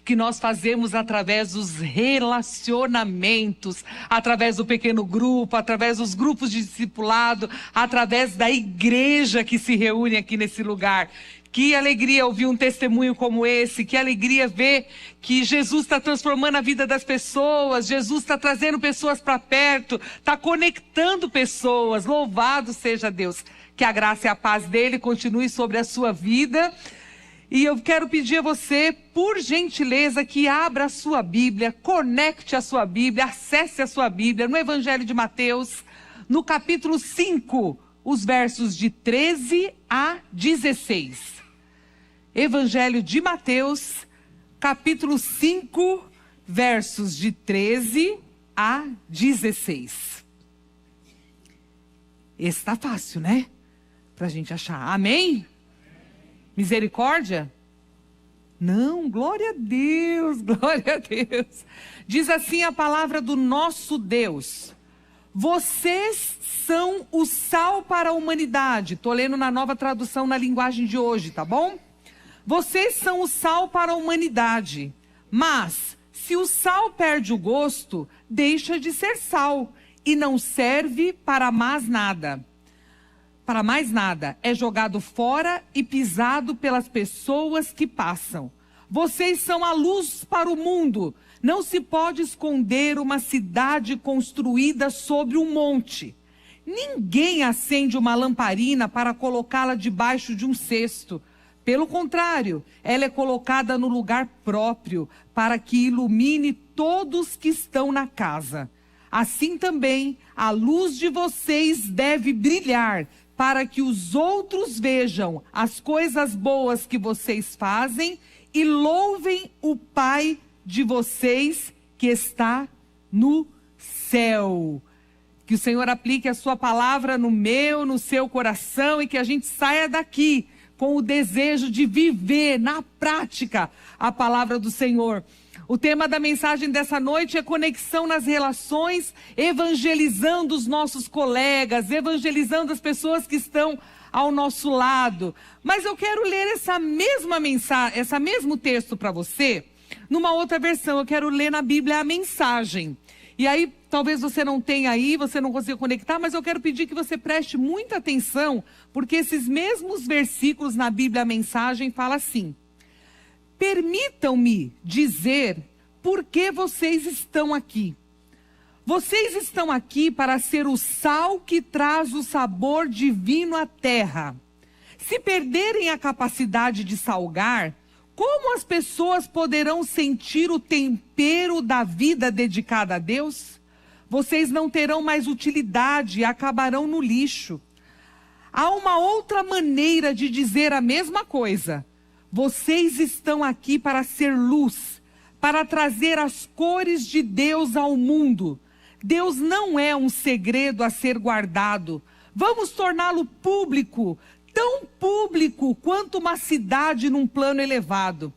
que nós fazemos através dos relacionamentos, através do pequeno grupo, através dos grupos de discipulado, através da igreja que se reúne aqui nesse lugar. Que alegria ouvir um testemunho como esse, que alegria ver que Jesus está transformando a vida das pessoas, Jesus está trazendo pessoas para perto, está conectando pessoas. Louvado seja Deus. Que a graça e a paz dele continue sobre a sua vida. E eu quero pedir a você, por gentileza, que abra a sua Bíblia, conecte a sua Bíblia, acesse a sua Bíblia no Evangelho de Mateus, no capítulo 5, os versos de 13 a 16. Evangelho de Mateus, capítulo 5, versos de 13 a 16. Esse tá fácil, né? Pra gente achar. Amém? Misericórdia? Não, glória a Deus, glória a Deus. Diz assim a palavra do nosso Deus: vocês são o sal para a humanidade. Estou lendo na nova tradução na linguagem de hoje, tá bom? Vocês são o sal para a humanidade. Mas, se o sal perde o gosto, deixa de ser sal e não serve para mais nada. Para mais nada, é jogado fora e pisado pelas pessoas que passam. Vocês são a luz para o mundo. Não se pode esconder uma cidade construída sobre um monte. Ninguém acende uma lamparina para colocá-la debaixo de um cesto. Pelo contrário, ela é colocada no lugar próprio para que ilumine todos que estão na casa. Assim também, a luz de vocês deve brilhar para que os outros vejam as coisas boas que vocês fazem e louvem o Pai de vocês que está no céu. Que o Senhor aplique a sua palavra no meu, no seu coração e que a gente saia daqui com o desejo de viver na prática a palavra do Senhor. O tema da mensagem dessa noite é conexão nas relações, evangelizando os nossos colegas, evangelizando as pessoas que estão ao nosso lado. Mas eu quero ler essa mesma mensagem, esse mesmo texto para você, numa outra versão. Eu quero ler na Bíblia a mensagem. E aí, talvez você não tenha aí, você não consiga conectar, mas eu quero pedir que você preste muita atenção, porque esses mesmos versículos na Bíblia, a mensagem, fala assim: permitam-me dizer por que vocês estão aqui. Vocês estão aqui para ser o sal que traz o sabor divino à terra. Se perderem a capacidade de salgar, como as pessoas poderão sentir o tempero da vida dedicada a Deus? Vocês não terão mais utilidade e acabarão no lixo. Há uma outra maneira de dizer a mesma coisa. Vocês estão aqui para ser luz, para trazer as cores de Deus ao mundo. Deus não é um segredo a ser guardado. Vamos torná-lo público, tão público quanto uma cidade num plano elevado.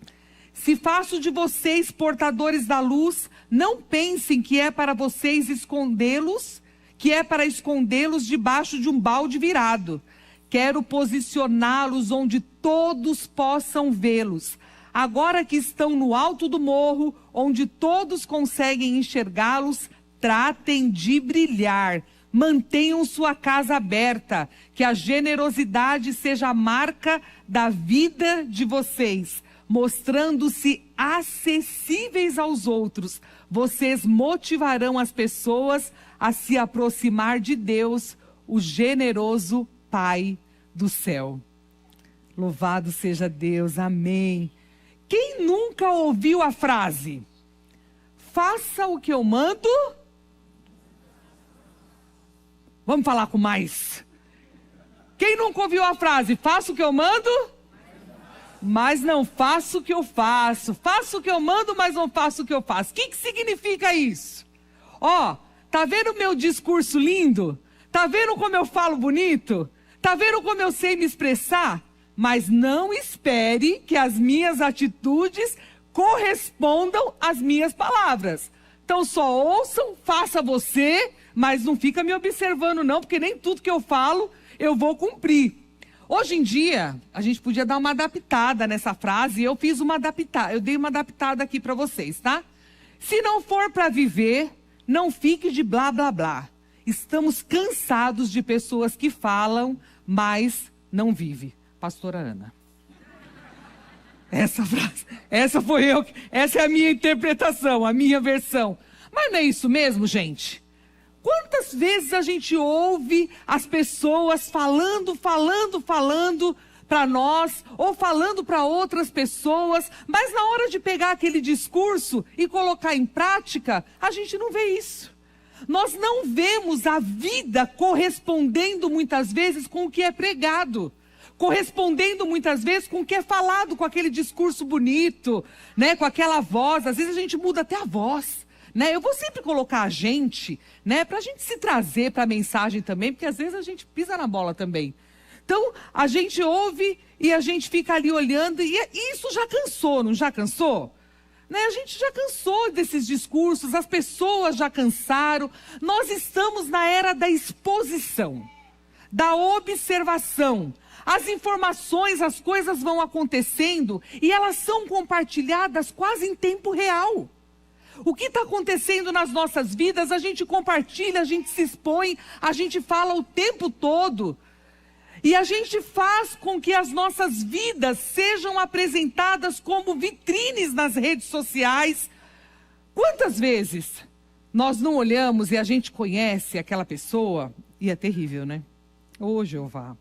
Se faço de vocês portadores da luz, não pensem que é para vocês escondê-los, que é para escondê-los debaixo de um balde virado. Quero posicioná-los onde todos possam vê-los. Agora que estão no alto do morro, onde todos conseguem enxergá-los, tratem de brilhar. Mantenham sua casa aberta, que a generosidade seja a marca da vida de vocês, mostrando-se acessíveis aos outros. Vocês motivarão as pessoas a se aproximar de Deus, o generoso Pai do céu. Louvado seja Deus, amém. Quem nunca ouviu a frase: faça o que eu mando? Vamos falar com mais. Quem nunca ouviu a frase: faço o que eu mando, mas não faço o que eu faço. Faço o que eu mando, mas não faço o que eu faço. O que significa isso? Ó, tá vendo o meu discurso lindo? Tá vendo como eu falo bonito? Tá vendo como eu sei me expressar? Mas não espere que as minhas atitudes correspondam às minhas palavras. Então só ouçam, faça você, mas não fica me observando não, porque nem tudo que eu falo eu vou cumprir. Hoje em dia, a gente podia dar uma adaptada nessa frase, e eu dei uma adaptada aqui para vocês, tá? Se não for para viver, não fique de blá, blá, blá. Estamos cansados de pessoas que falam, mas não vivem. Pastora Ana. Essa frase, essa é a minha interpretação, a minha versão. Mas não é isso mesmo, gente? Quantas vezes a gente ouve as pessoas falando para nós, ou falando para outras pessoas, mas na hora de pegar aquele discurso e colocar em prática, a gente não vê isso. Nós não vemos a vida correspondendo muitas vezes com o que é pregado, correspondendo muitas vezes com o que é falado, com aquele discurso bonito, né, com aquela voz. Às vezes a gente muda até a voz. Né? Eu vou sempre colocar a gente, né, para a gente se trazer para a mensagem também, porque às vezes a gente pisa na bola também. Então, a gente ouve e a gente fica ali olhando, e isso já cansou, não já cansou? Né? A gente já cansou desses discursos, as pessoas já cansaram. Nós estamos na era da exposição, da observação. As informações, as coisas vão acontecendo e elas são compartilhadas quase em tempo real. O que está acontecendo nas nossas vidas, a gente compartilha, a gente se expõe, a gente fala o tempo todo. E a gente faz com que as nossas vidas sejam apresentadas como vitrines nas redes sociais. Quantas vezes nós não olhamos e a gente conhece aquela pessoa, e é terrível, né? Ô, Jeová.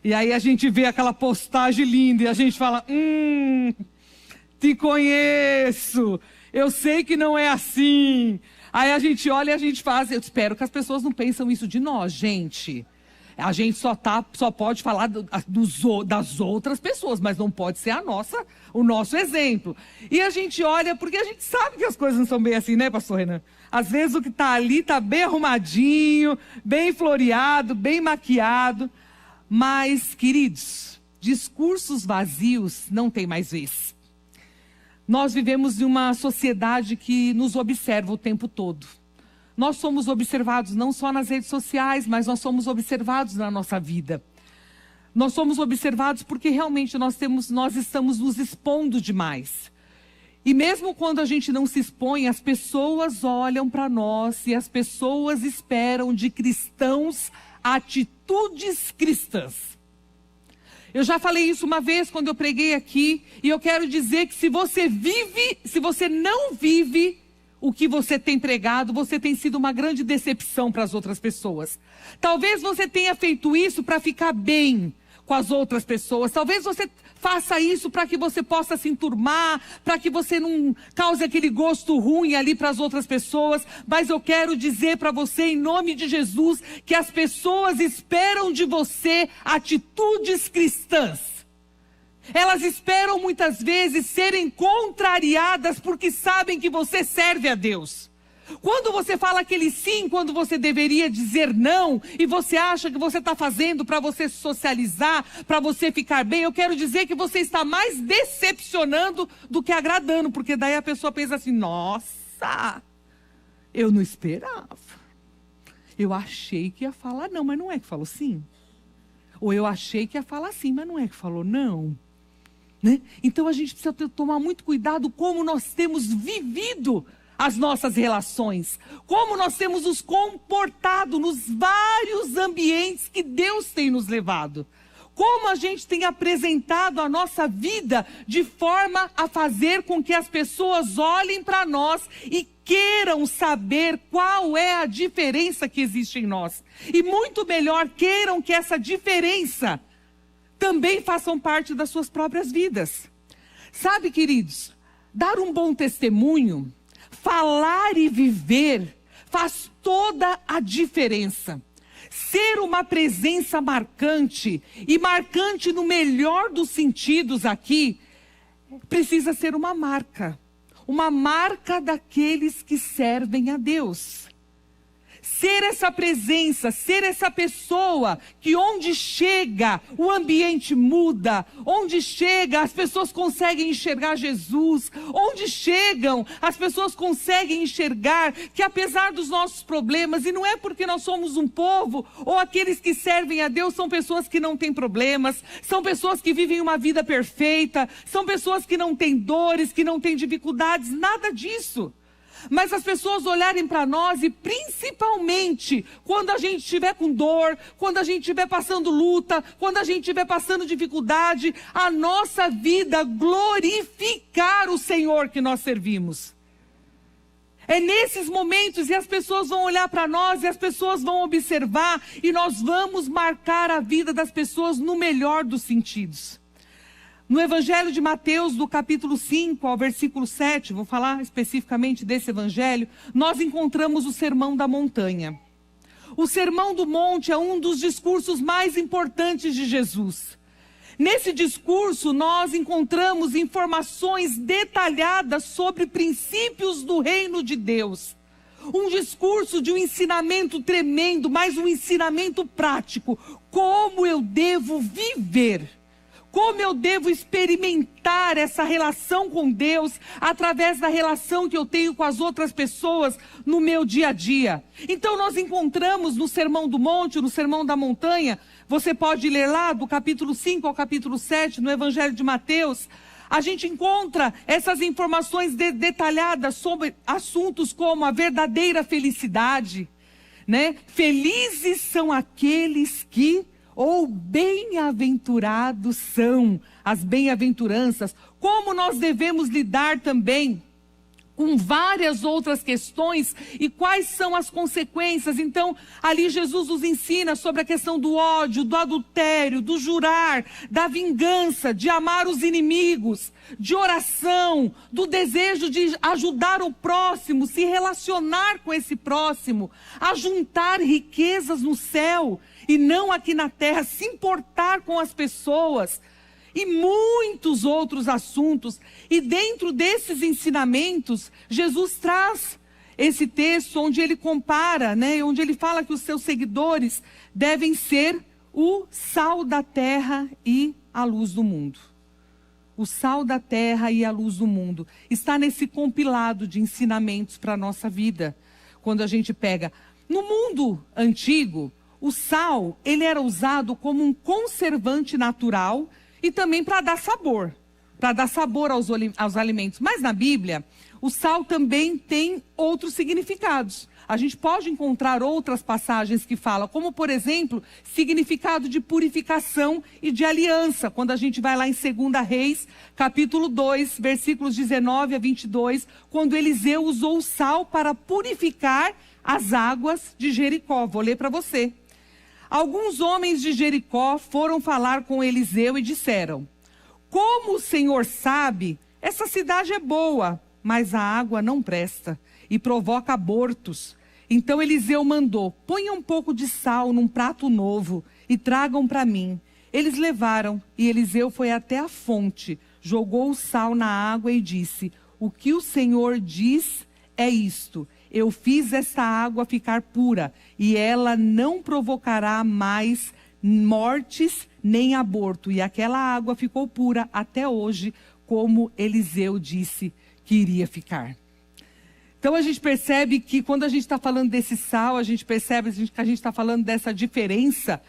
E aí a gente vê aquela postagem linda e a gente fala, te conheço. Eu sei que não é assim. Aí a gente olha e a gente faz. Eu espero que as pessoas não pensam isso de nós, gente. A gente só pode falar das outras pessoas, mas não pode ser o nosso exemplo. E a gente olha, porque a gente sabe que as coisas não são bem assim, né, pastor Renan? Às vezes o que está ali está bem arrumadinho, bem floreado, bem maquiado. Mas, queridos, discursos vazios não tem mais vez. Nós vivemos em uma sociedade que nos observa o tempo todo. Nós somos observados não só nas redes sociais, mas nós somos observados na nossa vida. Nós somos observados porque realmente nós estamos nos expondo demais. E mesmo quando a gente não se expõe, as pessoas olham para nós e as pessoas esperam de cristãos atitudes cristãs. Eu já falei isso uma vez quando eu preguei aqui, e eu quero dizer que se você não vive o que você tem pregado, você tem sido uma grande decepção para as outras pessoas. Talvez você tenha feito isso para ficar bem com as outras pessoas. Talvez você faça isso para que você possa se enturmar, para que você não cause aquele gosto ruim ali para as outras pessoas. Mas eu quero dizer para você, em nome de Jesus, que as pessoas esperam de você atitudes cristãs. Elas esperam muitas vezes serem contrariadas porque sabem que você serve a Deus. Quando você fala aquele sim, quando você deveria dizer não, e você acha que você está fazendo para você se socializar, para você ficar bem, eu quero dizer que você está mais decepcionando do que agradando, porque daí a pessoa pensa assim, nossa, eu não esperava. Eu achei que ia falar não, mas não é que falou sim. Ou eu achei que ia falar sim, mas não é que falou não. Né? Então a gente precisa tomar muito cuidado como nós temos vivido as nossas relações, como nós temos nos comportado nos vários ambientes que Deus tem nos levado, como a gente tem apresentado a nossa vida de forma a fazer com que as pessoas olhem para nós e queiram saber qual é a diferença que existe em nós. E muito melhor, queiram que essa diferença também façam parte das suas próprias vidas. Sabe, queridos, dar um bom testemunho, falar e viver faz toda a diferença. Ser uma presença marcante, e marcante no melhor dos sentidos aqui, precisa ser uma marca daqueles que servem a Deus. ser essa presença, ser essa pessoa que onde chega o ambiente muda, onde chega as pessoas conseguem enxergar Jesus, onde chegam as pessoas conseguem enxergar que apesar dos nossos problemas, e não é porque nós somos um povo, ou aqueles que servem a Deus são pessoas que não têm problemas, são pessoas que vivem uma vida perfeita, são pessoas que não têm dores, que não têm dificuldades, nada disso. Mas as pessoas olharem para nós e principalmente quando a gente estiver com dor, quando a gente estiver passando luta, quando a gente estiver passando dificuldade, a nossa vida glorificar o Senhor que nós servimos. É nesses momentos e as pessoas vão olhar para nós e as pessoas vão observar e nós vamos marcar a vida das pessoas no melhor dos sentidos. No Evangelho de Mateus, do capítulo 5 ao versículo 7, vou falar especificamente desse evangelho, nós encontramos o Sermão da Montanha. O Sermão do Monte é um dos discursos mais importantes de Jesus. Nesse discurso, nós encontramos informações detalhadas sobre princípios do reino de Deus. Um discurso de um ensinamento tremendo, mas um ensinamento prático. Como eu devo viver? Como eu devo experimentar essa relação com Deus através da relação que eu tenho com as outras pessoas no meu dia a dia? Então nós encontramos no Sermão do Monte, no Sermão da Montanha, você pode ler lá do capítulo 5 ao capítulo 7, no Evangelho de Mateus, a gente encontra essas informações detalhadas sobre assuntos como a verdadeira felicidade, né? Felizes são aqueles que... ou bem-aventurados são as bem-aventuranças, como nós devemos lidar também com várias outras questões e quais são as consequências. Então, ali Jesus nos ensina sobre a questão do ódio, do adultério, do jurar, da vingança, de amar os inimigos, de oração, do desejo de ajudar o próximo, se relacionar com esse próximo, a juntar riquezas no céu e não aqui na terra, se importar com as pessoas e muitos outros assuntos. E dentro desses ensinamentos, Jesus traz esse texto onde ele compara, né, onde ele fala que os seus seguidores devem ser o sal da terra e a luz do mundo. O sal da terra e a luz do mundo. Está nesse compilado de ensinamentos para a nossa vida. Quando a gente pega... No mundo antigo, o sal, ele era usado como um conservante natural e também para dar sabor aos alimentos. Mas na Bíblia, o sal também tem outros significados. A gente pode encontrar outras passagens que falam, como por exemplo, significado de purificação e de aliança. Quando a gente vai lá em 2 Reis, capítulo 2, versículos 19 a 22, quando Eliseu usou o sal para purificar as águas de Jericó. Vou ler para você. Alguns homens de Jericó foram falar com Eliseu e disseram: como o Senhor sabe, essa cidade é boa, mas a água não presta e provoca abortos. Então Eliseu mandou: ponham um pouco de sal num prato novo e tragam para mim. Eles levaram e Eliseu foi até a fonte, jogou o sal na água e disse: o que o Senhor diz é isto: eu fiz esta água ficar pura, e ela não provocará mais mortes nem aborto. E aquela água ficou pura até hoje, como Eliseu disse que iria ficar. Então a gente percebe que quando a gente está falando desse sal, a gente percebe que a gente está falando dessa diferença.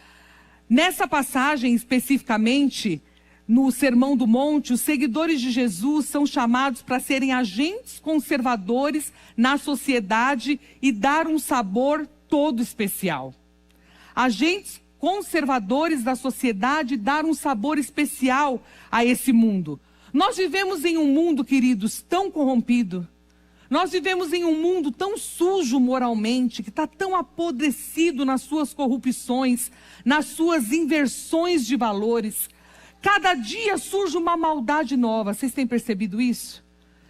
Nessa passagem especificamente, no Sermão do Monte, os seguidores de Jesus são chamados para serem agentes conservadores na sociedade e dar um sabor todo especial. Agentes conservadores da sociedade e dar um sabor especial a esse mundo. Nós vivemos em um mundo, queridos, tão corrompido. Nós vivemos em um mundo tão sujo moralmente, que está tão apodrecido nas suas corrupções, nas suas inversões de valores. Cada dia surge uma maldade nova. Vocês têm percebido isso?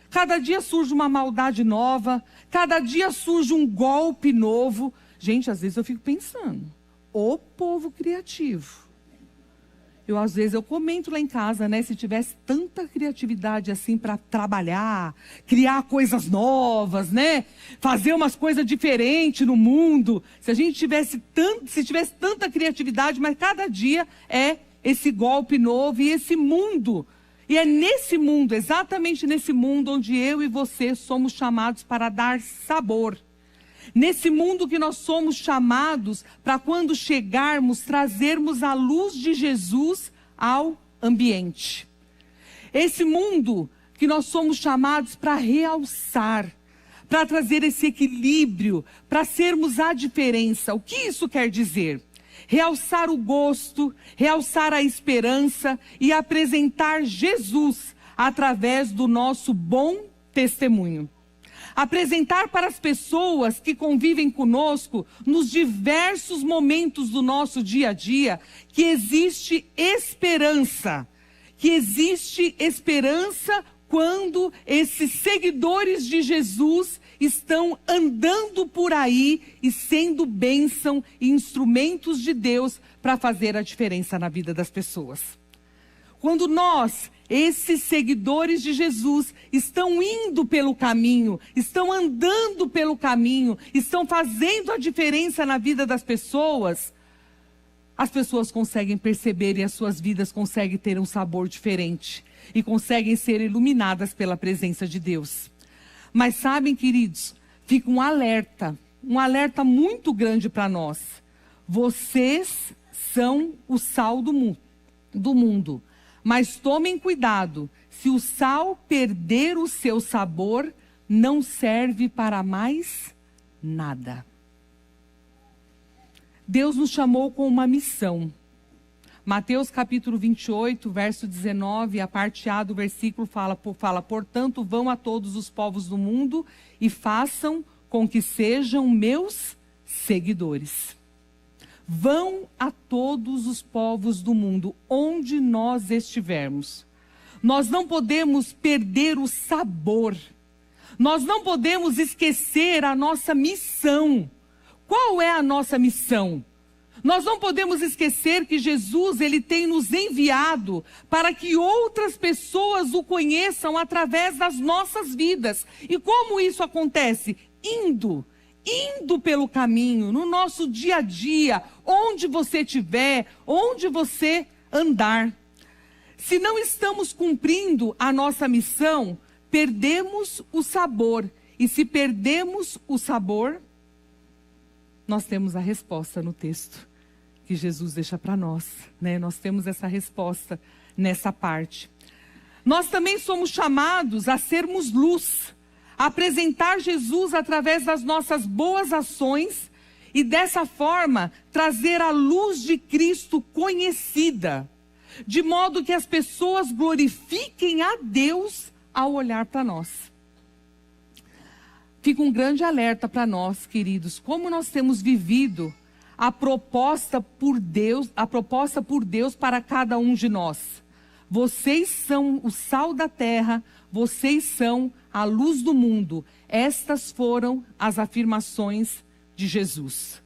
Cada dia surge uma maldade nova. Cada dia surge um golpe novo. Gente, às vezes eu fico pensando, o povo criativo. Às vezes eu comento lá em casa, né? Se tivesse tanta criatividade assim para trabalhar, criar coisas novas, né? Fazer umas coisas diferentes no mundo. Se a gente tivesse tanta criatividade, mas cada dia é esse golpe novo e esse mundo. E é nesse mundo, exatamente nesse mundo, onde eu e você somos chamados para dar sabor. Nesse mundo que nós somos chamados para, quando chegarmos, trazermos a luz de Jesus ao ambiente. Esse mundo que nós somos chamados para realçar, para trazer esse equilíbrio, para sermos a diferença. O que isso quer dizer? Realçar o gosto, realçar a esperança e apresentar Jesus através do nosso bom testemunho. Apresentar para as pessoas que convivem conosco nos diversos momentos do nosso dia a dia que existe esperança. Que existe esperança quando esses seguidores de Jesus estão andando por aí e sendo bênção e instrumentos de Deus para fazer a diferença na vida das pessoas. Quando nós, esses seguidores de Jesus, estão indo pelo caminho, estão andando pelo caminho, estão fazendo a diferença na vida das pessoas, as pessoas conseguem perceber e as suas vidas conseguem ter um sabor diferente e conseguem ser iluminadas pela presença de Deus. Mas sabem, queridos, fica um alerta muito grande para nós. Vocês são o sal do mundo. Mas tomem cuidado, se o sal perder o seu sabor, não serve para mais nada. Deus nos chamou com uma missão. Mateus capítulo 28, verso 19, a parte A do versículo fala, portanto, vão a todos os povos do mundo e façam com que sejam meus seguidores. Vão a todos os povos do mundo, onde nós estivermos. Nós não podemos perder o sabor. Nós não podemos esquecer a nossa missão. Qual é a nossa missão? Nós não podemos esquecer que Jesus, ele tem nos enviado para que outras pessoas o conheçam através das nossas vidas. E como isso acontece? Indo pelo caminho, no nosso dia a dia, onde você estiver, onde você andar. Se não estamos cumprindo a nossa missão, perdemos o sabor. E se perdemos o sabor, nós temos a resposta no texto que Jesus deixa para nós, né? Nós temos essa resposta nessa parte. Nós também somos chamados a sermos luz, a apresentar Jesus através das nossas boas ações e dessa forma trazer a luz de Cristo conhecida, de modo que as pessoas glorifiquem a Deus ao olhar para nós. Fica um grande alerta para nós, queridos, como nós temos vivido a proposta por Deus para cada um de nós. Vocês são o sal da terra, vocês são a luz do mundo. Estas foram as afirmações de Jesus.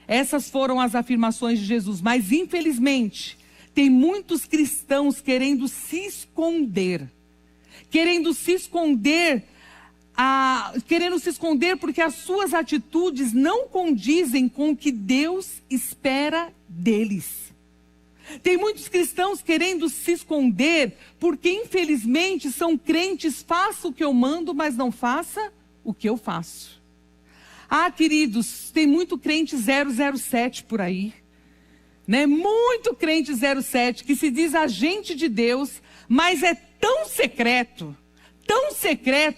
Essas foram as afirmações de Jesus, mas infelizmente tem muitos cristãos querendo se esconder porque as suas atitudes não condizem com o que Deus espera deles. Tem muitos cristãos querendo se esconder porque infelizmente são crentes, faça o que eu mando, mas não faça o que eu faço. Ah, queridos, tem muito crente 007 por aí, né? Muito crente 07 que se diz agente de Deus, mas é tão secreto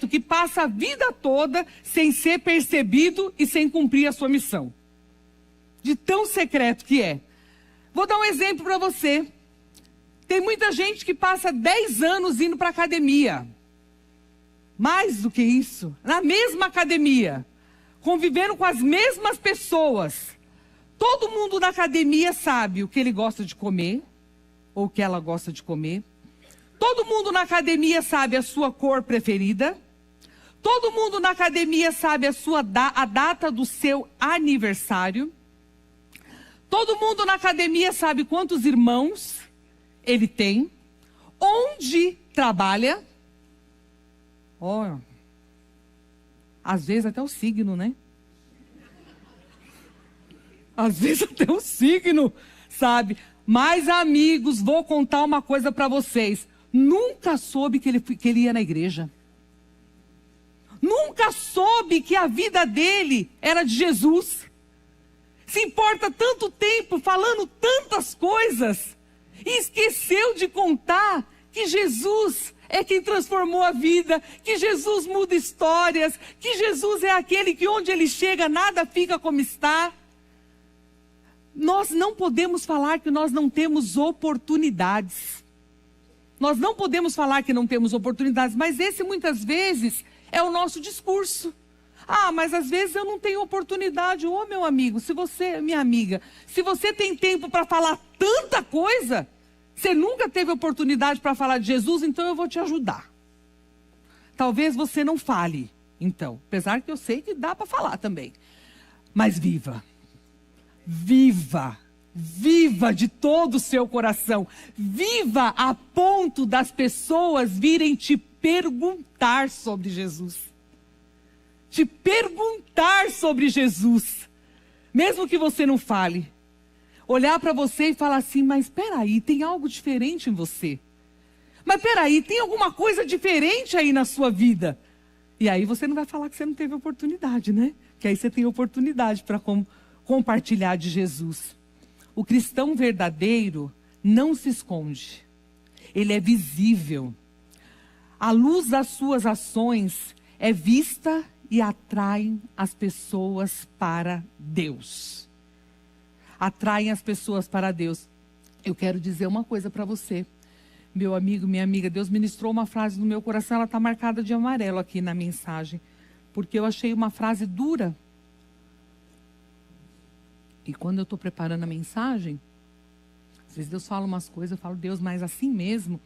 que passa a vida toda sem ser percebido e sem cumprir a sua missão. De tão secreto que é. Vou dar um exemplo para você. Tem muita gente que passa 10 anos indo para a academia. Mais do que isso, na mesma academia, convivendo com as mesmas pessoas. Todo mundo na academia sabe o que ele gosta de comer, ou o que ela gosta de comer. Todo mundo na academia sabe a sua cor preferida. Todo mundo na academia sabe a data do seu aniversário. Todo mundo na academia sabe quantos irmãos ele tem, onde trabalha. Olha, às vezes até o signo, né? Às vezes até o signo, sabe? Mas, amigos, vou contar uma coisa para vocês. Nunca soube que ele ia na igreja. Nunca soube que a vida dele era de Jesus. Se importa tanto tempo falando tantas coisas e esqueceu de contar que Jesus é quem transformou a vida, que Jesus muda histórias, que Jesus é aquele que onde ele chega nada fica como está. Nós não podemos falar que nós não temos oportunidades. Nós não podemos falar que não temos oportunidades, mas esse muitas vezes é o nosso discurso. Ah, mas às vezes eu não tenho oportunidade. Ô, meu amigo, se você, minha amiga, se você tem tempo para falar tanta coisa, você nunca teve oportunidade para falar de Jesus, então eu vou te ajudar. Talvez você não fale, então, apesar que eu sei que dá para falar também. Mas viva. Viva. Viva de todo o seu coração. Viva a ponto das pessoas virem te perguntar sobre Jesus. Te perguntar sobre Jesus. Mesmo que você não fale. Olhar para você e falar assim, mas espera aí, tem algo diferente em você. Mas espera aí, tem alguma coisa diferente aí na sua vida. E aí você não vai falar que você não teve oportunidade, né? Que aí você tem oportunidade para compartilhar de Jesus. O cristão verdadeiro não se esconde. Ele é visível. A luz das suas ações é vista e atrai as pessoas para Deus. Atraem as pessoas para Deus. Eu quero dizer uma coisa para você. Meu amigo, minha amiga, Deus ministrou uma frase no meu coração, ela está marcada de amarelo aqui na mensagem. Porque eu achei uma frase dura. E quando eu estou preparando a mensagem, às vezes Deus fala umas coisas, eu falo, Deus, mas assim mesmo?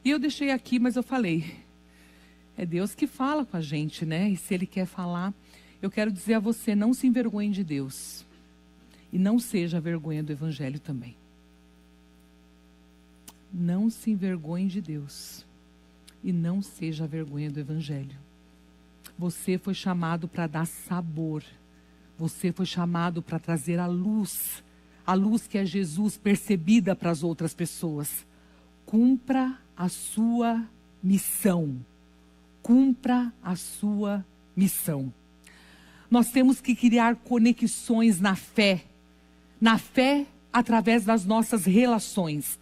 E eu deixei aqui, mas eu falei, é Deus que fala com a gente, né? E se Ele quer falar, eu quero dizer a você, não se envergonhe de Deus. E não seja a vergonha do Evangelho também. Não se envergonhe de Deus. E não seja a vergonha do Evangelho. Você foi chamado para dar sabor. Você foi chamado para trazer a luz que é Jesus percebida para as outras pessoas. Cumpra a sua missão. Cumpra a sua missão. Nós temos que criar conexões na fé através das nossas relações.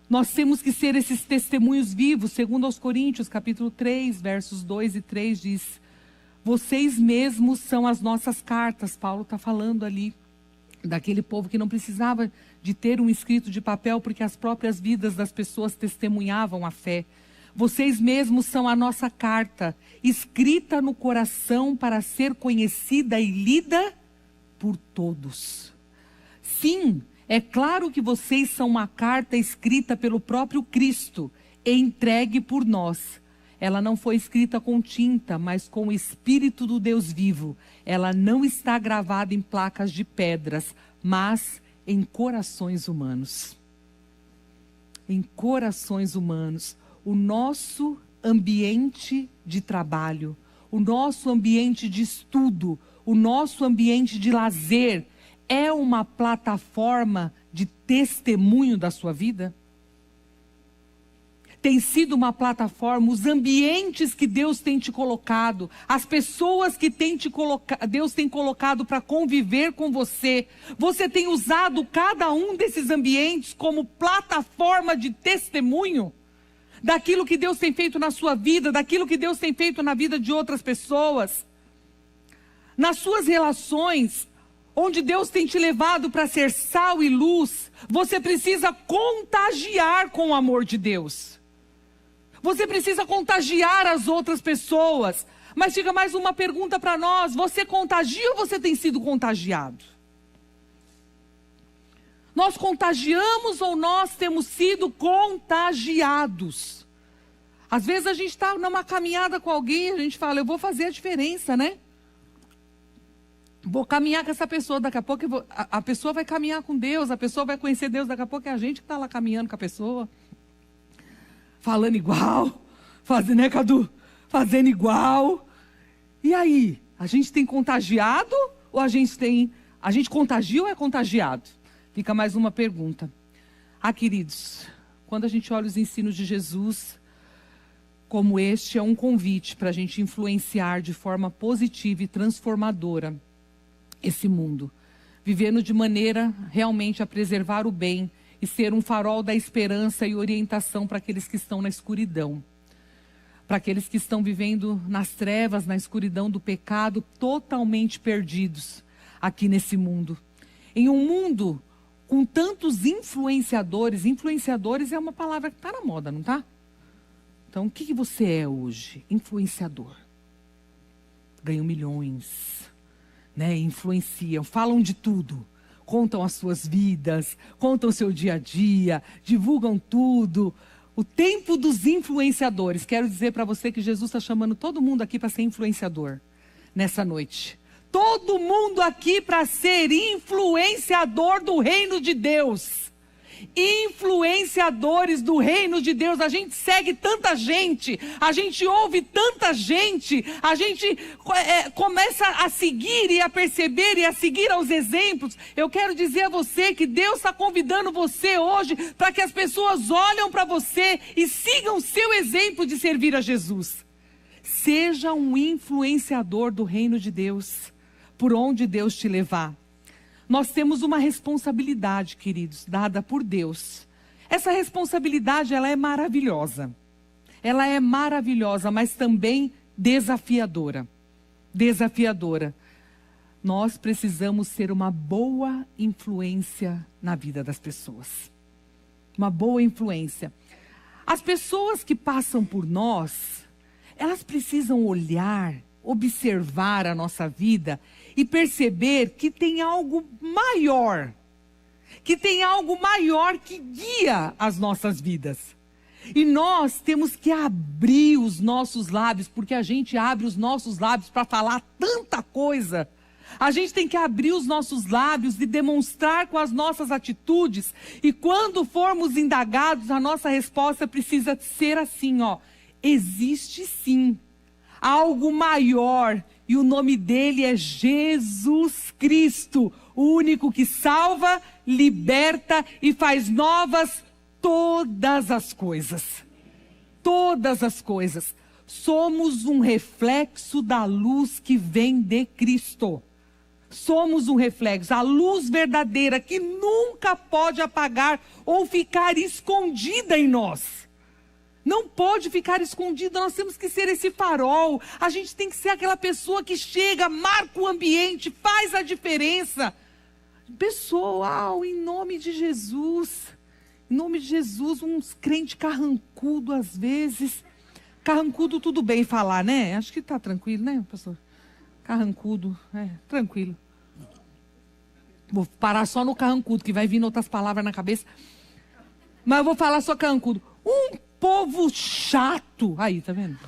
Nós temos que ser esses testemunhos vivos, segundo aos Coríntios, capítulo 3, versos 2 e 3 diz... Vocês mesmos são as nossas cartas. Paulo está falando ali daquele povo que não precisava de ter um escrito de papel, porque as próprias vidas das pessoas testemunhavam a fé. Vocês mesmos são a nossa carta, escrita no coração para ser conhecida e lida por todos. Sim, é claro que vocês são uma carta escrita pelo próprio Cristo e entregue por nós. Ela não foi escrita com tinta, mas com o Espírito do Deus vivo. Ela não está gravada em placas de pedras, mas em corações humanos. Em corações humanos. O nosso ambiente de trabalho, o nosso ambiente de estudo, o nosso ambiente de lazer é uma plataforma de testemunho da sua vida? Tem sido uma plataforma, os ambientes que Deus tem te colocado, as pessoas que Deus tem colocado para conviver com você. Você tem usado cada um desses ambientes como plataforma de testemunho daquilo que Deus tem feito na sua vida, daquilo que Deus tem feito na vida de outras pessoas. Nas suas relações, onde Deus tem te levado para ser sal e luz, você precisa contagiar com o amor de Deus. Você precisa contagiar as outras pessoas. Mas fica mais uma pergunta para nós. Você contagia ou você tem sido contagiado? Nós contagiamos ou nós temos sido contagiados? Às vezes a gente está numa caminhada com alguém e a gente fala, eu vou fazer a diferença, né? Vou caminhar com essa pessoa, daqui a pouco a pessoa vai caminhar com Deus, a pessoa vai conhecer Deus, daqui a pouco é a gente que está lá caminhando com a pessoa. Falando igual, fazendo, né, Cadu? Fazendo igual. E aí, a gente tem contagiado ou a gente contagia ou é contagiado? Fica mais uma pergunta. Queridos, quando a gente olha os ensinos de Jesus, como este é um convite para a gente influenciar de forma positiva e transformadora esse mundo, vivendo de maneira realmente a preservar o bem e ser um farol da esperança e orientação para aqueles que estão na escuridão, para aqueles que estão vivendo nas trevas, na escuridão do pecado, totalmente perdidos aqui nesse mundo. Em um mundo com tantos influenciadores é uma palavra que está na moda, não está? Então, o que você é hoje? Influenciador. Ganham milhões, né? Influenciam, falam de tudo. Contam as suas vidas, contam o seu dia a dia, divulgam tudo. O tempo dos influenciadores. Quero dizer para você que Jesus está chamando todo mundo aqui para ser influenciador nessa noite. Todo mundo aqui para ser influenciador do reino de Deus. Influenciadores do reino de Deus. A gente segue tanta gente, a gente ouve tanta gente, a gente começa a seguir e a perceber e a seguir aos exemplos. Eu quero dizer a você que Deus está convidando você hoje para que as pessoas olhem para você e sigam o seu exemplo de servir a Jesus. Seja um influenciador do reino de Deus, por onde Deus te levar. Nós temos uma responsabilidade, queridos, dada por Deus. Essa responsabilidade, ela é maravilhosa. Ela é maravilhosa, mas também desafiadora. Desafiadora. Nós precisamos ser uma boa influência na vida das pessoas. Uma boa influência. As pessoas que passam por nós, elas precisam olhar, observar a nossa vida e perceber que tem algo maior. Que tem algo maior que guia as nossas vidas. E nós temos que abrir os nossos lábios, porque a gente abre os nossos lábios para falar tanta coisa. A gente tem que abrir os nossos lábios e demonstrar com as nossas atitudes. E quando formos indagados, a nossa resposta precisa ser assim, ó. Existe sim algo maior, e o nome dele é Jesus Cristo, o único que salva, liberta e faz novas todas as coisas. Todas as coisas. Somos um reflexo da luz que vem de Cristo. Somos um reflexo, a luz verdadeira que nunca pode apagar ou ficar escondida em nós. Não pode ficar escondida, nós temos que ser esse farol. A gente tem que ser aquela pessoa que chega, marca o ambiente, faz a diferença. Pessoal, em nome de Jesus, uns crentes carrancudo às vezes. Carrancudo tudo bem falar, né? Acho que está tranquilo, né, pastor? Carrancudo, tranquilo. Vou parar só no carrancudo, que vai vir outras palavras na cabeça. Mas eu vou falar só carrancudo. Um povo chato. Aí, tá vendo?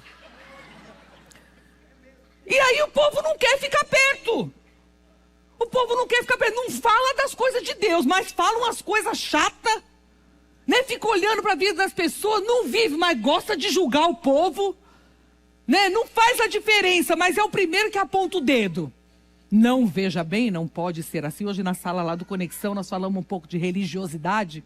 E aí o povo não quer ficar perto. O povo não quer ficar perto. Não fala das coisas de Deus, mas fala umas coisas chatas. Né? Fica olhando para a vida das pessoas, não vive, mas gosta de julgar o povo. Né? Não faz a diferença, mas é o primeiro que aponta o dedo. Não, veja bem, não pode ser assim. Hoje na sala lá do Conexão nós falamos um pouco de religiosidade.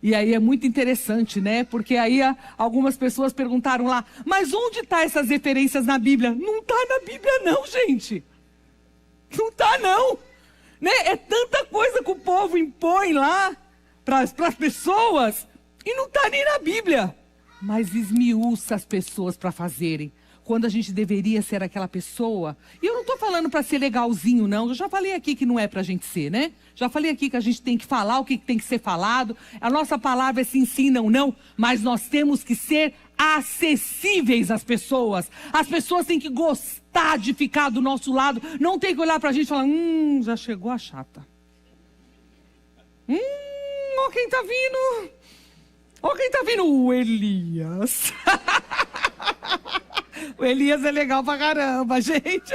E aí é muito interessante, né? Porque aí algumas pessoas perguntaram lá, mas onde estão essas referências na Bíblia? Não está na Bíblia não, gente. Não está não. Né? É tanta coisa que o povo impõe lá para as pessoas e não está nem na Bíblia. Mas esmiuça as pessoas para fazerem. Quando a gente deveria ser aquela pessoa. E eu não estou falando para ser legalzinho, não. Eu já falei aqui que não é para a gente ser, né? Já falei aqui que a gente tem que falar o que tem que ser falado. A nossa palavra é sim, sim, não, não. Mas nós temos que ser acessíveis às pessoas. As pessoas têm que gostar de ficar do nosso lado. Não tem que olhar para a gente e falar, já chegou a chata. Ó quem tá vindo. Ó quem tá vindo. O Elias. O Elias é legal pra caramba, gente.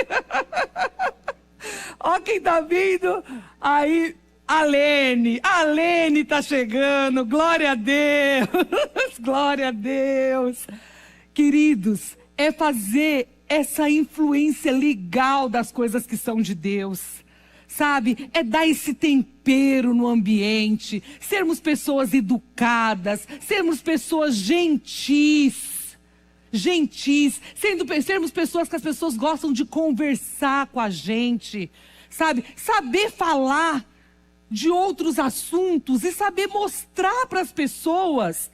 Ó quem tá vindo. Aí, a Lene tá chegando. Glória a Deus. Glória a Deus. Queridos, é fazer essa influência legal das coisas que são de Deus. Sabe, é dar esse tempero no ambiente, sermos pessoas educadas, sermos pessoas gentis, sermos pessoas que as pessoas gostam de conversar com a gente, sabe, saber falar de outros assuntos e saber mostrar para as pessoas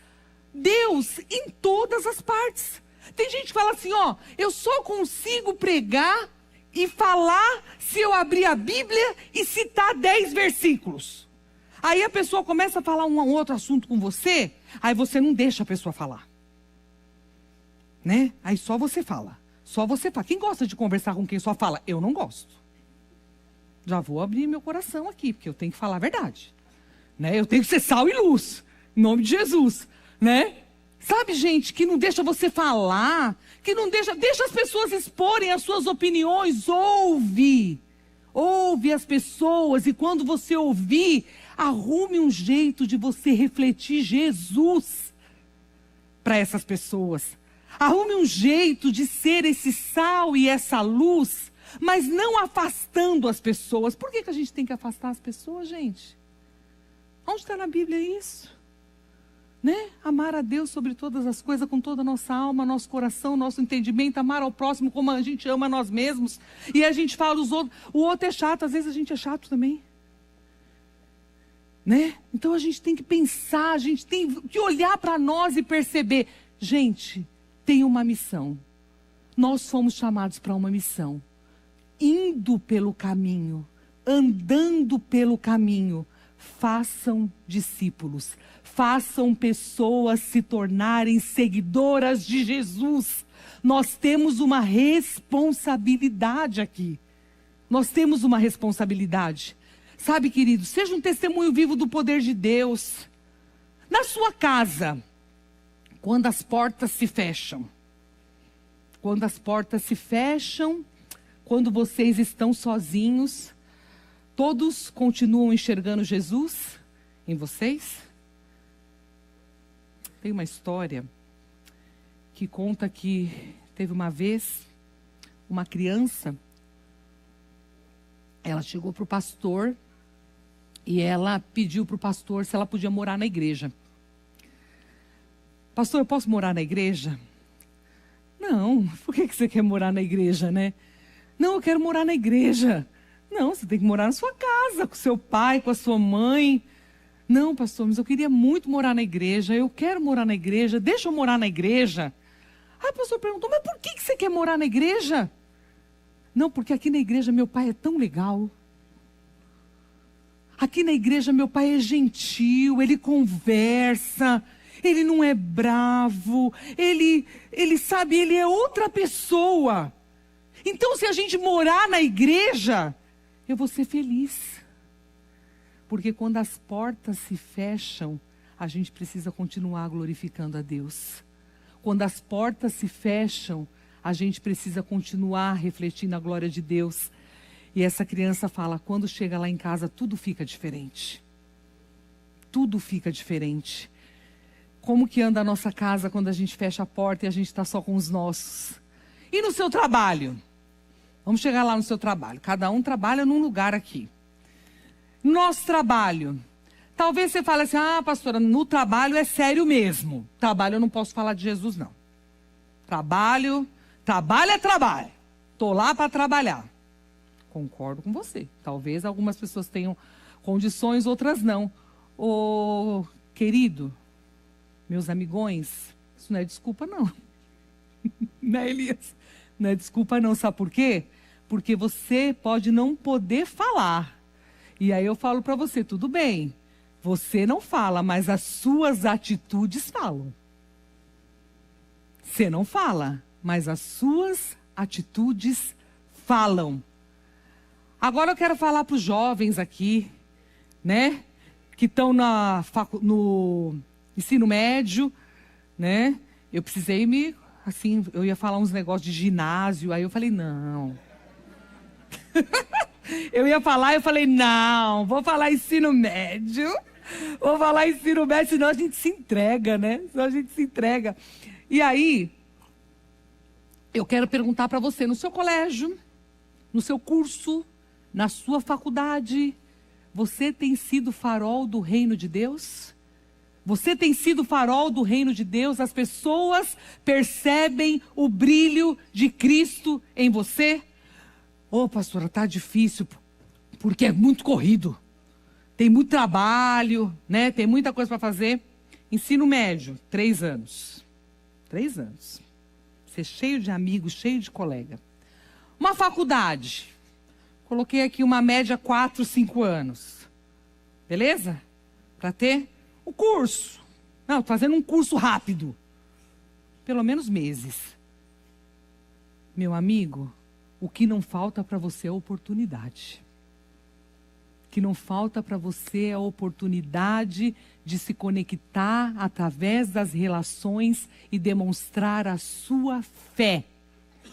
Deus em todas as partes. Tem gente que fala assim, ó, eu só consigo pregar e falar se eu abrir a Bíblia e citar 10 versículos. Aí a pessoa começa a falar um outro assunto com você, aí você não deixa a pessoa falar. Né? Aí só você fala. Só você fala. Quem gosta de conversar com quem só fala? Eu não gosto. Já vou abrir meu coração aqui, porque eu tenho que falar a verdade. Né? Eu tenho que ser sal e luz. Em nome de Jesus. Né? Sabe, gente, que não deixa você falar, que não deixa as pessoas exporem as suas opiniões. Ouve as pessoas, e quando você ouvir, arrume um jeito de você refletir Jesus para essas pessoas. Arrume um jeito de ser esse sal e essa luz, mas não afastando as pessoas. Por que a gente tem que afastar as pessoas, gente? Onde está na Bíblia isso? Né? Amar a Deus sobre todas as coisas, com toda a nossa alma, nosso coração, nosso entendimento, amar ao próximo como a gente ama a nós mesmos. E a gente fala o outro é chato, às vezes a gente é chato também. Né? Então a gente tem que pensar, a gente tem que olhar para nós e perceber, gente, tem uma missão. Nós fomos chamados para uma missão. Indo pelo caminho, andando pelo caminho, façam discípulos. Façam pessoas se tornarem seguidoras de Jesus. Nós temos uma responsabilidade aqui. Nós temos uma responsabilidade. Sabe, querido, seja um testemunho vivo do poder de Deus. Na sua casa, quando as portas se fecham. Quando as portas se fecham, quando vocês estão sozinhos, todos continuam enxergando Jesus em vocês? Tem uma história que conta que teve uma vez uma criança, ela chegou para o pastor e ela pediu para o pastor se ela podia morar na igreja. Pastor, eu posso morar na igreja? Não, por que você quer morar na igreja, né? Não, eu quero morar na igreja. Não, você tem que morar na sua casa, com seu pai, com a sua mãe. Não, pastor, mas eu queria muito morar na igreja. Eu quero morar na igreja. Deixa eu morar na igreja. Aí o pastor perguntou, mas por que você quer morar na igreja? Não, porque aqui na igreja meu pai é tão legal. Aqui na igreja meu pai é gentil, ele conversa, ele não é bravo, ele sabe, ele é outra pessoa. Então se a gente morar na igreja, eu vou ser feliz. Porque quando as portas se fecham, a gente precisa continuar glorificando a Deus. Quando as portas se fecham, a gente precisa continuar refletindo a glória de Deus. E essa criança fala, quando chega lá em casa, tudo fica diferente. Tudo fica diferente. Como que anda a nossa casa quando a gente fecha a porta e a gente está só com os nossos? E no seu trabalho? Vamos chegar lá no seu trabalho. Cada um trabalha num lugar aqui. Nosso trabalho. Talvez você fale assim, pastora, no trabalho é sério mesmo. Trabalho eu não posso falar de Jesus, não. Trabalho é trabalho. Estou lá para trabalhar. Concordo com você. Talvez algumas pessoas tenham condições, outras não. Ô, querido, meus amigões, isso não é desculpa, não. Né, Elias? Não é desculpa, não. Sabe por quê? Porque você pode não poder falar. E aí eu falo para você, tudo bem, você não fala, mas as suas atitudes falam. Você não fala, mas as suas atitudes falam. Agora eu quero falar para os jovens aqui, né, que estão no ensino médio, né, eu precisei eu ia falar uns negócios de ginásio, aí eu falei, não. Eu ia falar, eu falei, não, vou falar ensino médio. Vou falar ensino médio, senão a gente se entrega, né? Senão a gente se entrega. E aí, eu quero perguntar para você, no seu colégio, no seu curso, na sua faculdade, você tem sido farol do reino de Deus? Você tem sido farol do reino de Deus? As pessoas percebem o brilho de Cristo em você? Ô, pastora, tá difícil, porque é muito corrido. Tem muito trabalho, né? Tem muita coisa para fazer. Ensino médio, 3 anos. 3 anos. Ser cheio de amigos, cheio de colega. Uma faculdade. Coloquei aqui uma média 4, 5 anos. Beleza? Para ter o curso. Não, estou fazendo um curso rápido. Pelo menos meses. Meu amigo, o que não falta para você é oportunidade. O que não falta para você é a oportunidade de se conectar através das relações e demonstrar a sua fé.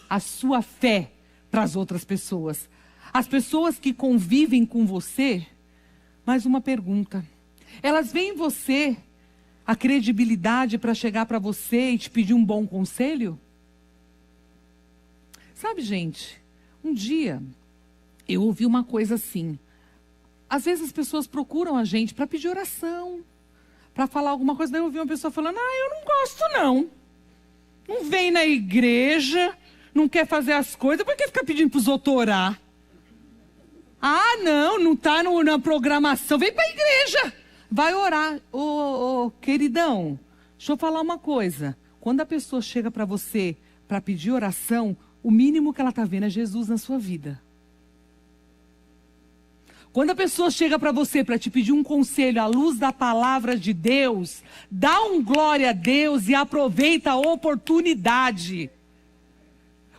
A sua fé para as outras pessoas. As pessoas que convivem com você, mais uma pergunta. Elas veem em você a credibilidade para chegar para você e te pedir um bom conselho? Sabe, gente, um dia eu ouvi uma coisa assim. Às vezes as pessoas procuram a gente para pedir oração, para falar alguma coisa. Daí eu ouvi uma pessoa falando, eu não gosto não. Não vem na igreja, não quer fazer as coisas, por que fica pedindo para os outros orar? Não está na programação, vem para a igreja. Vai orar. Ô, queridão, deixa eu falar uma coisa. Quando a pessoa chega para você para pedir oração, o mínimo que ela está vendo é Jesus na sua vida. Quando a pessoa chega para você para te pedir um conselho à luz da palavra de Deus, dá um glória a Deus e aproveita a oportunidade.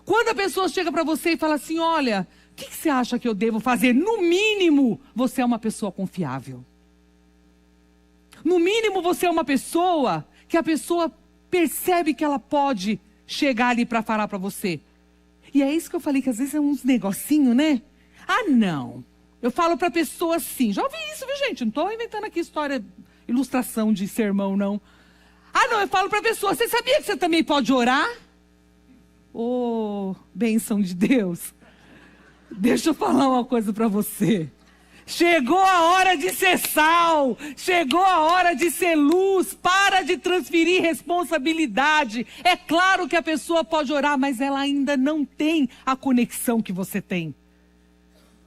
Quando a pessoa chega para você e fala assim, olha, o que você acha que eu devo fazer? No mínimo, você é uma pessoa confiável. No mínimo, você é uma pessoa que a pessoa percebe que ela pode chegar ali para falar para você. E é isso que eu falei, que às vezes é uns negocinho, né? Não. Eu falo para a pessoa assim, já ouvi isso, viu, gente? Não estou inventando aqui história, ilustração de sermão, não. Não, eu falo para a pessoa, você sabia que você também pode orar? Ô, bênção de Deus. Deixa eu falar uma coisa para você. Chegou a hora de ser sal, chegou a hora de ser luz, para de transferir responsabilidade. É claro que a pessoa pode orar, mas ela ainda não tem a conexão que você tem.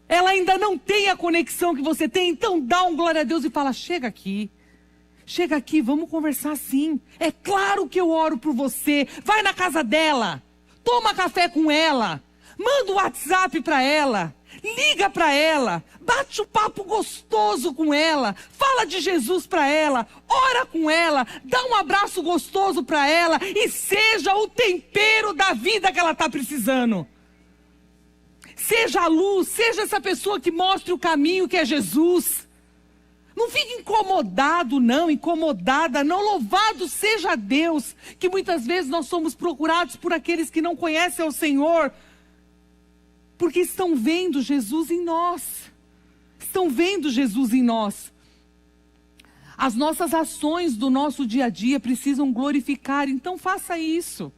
Ela ainda não tem a conexão que você tem, então dá um glória a Deus e fala, chega aqui, vamos conversar sim. É claro que eu oro por você, vai na casa dela, toma café com ela, manda um WhatsApp para ela. Liga para ela, bate um papo gostoso com ela, fala de Jesus para ela, ora com ela, dá um abraço gostoso para ela e seja o tempero da vida que ela está precisando. Seja a luz, seja essa pessoa que mostre o caminho que é Jesus. Não fique incomodado não, incomodada não, louvado seja Deus, que muitas vezes nós somos procurados por aqueles que não conhecem o Senhor, porque estão vendo Jesus em nós. Estão vendo Jesus em nós. As nossas ações do nosso dia a dia precisam glorificar. Então faça isso.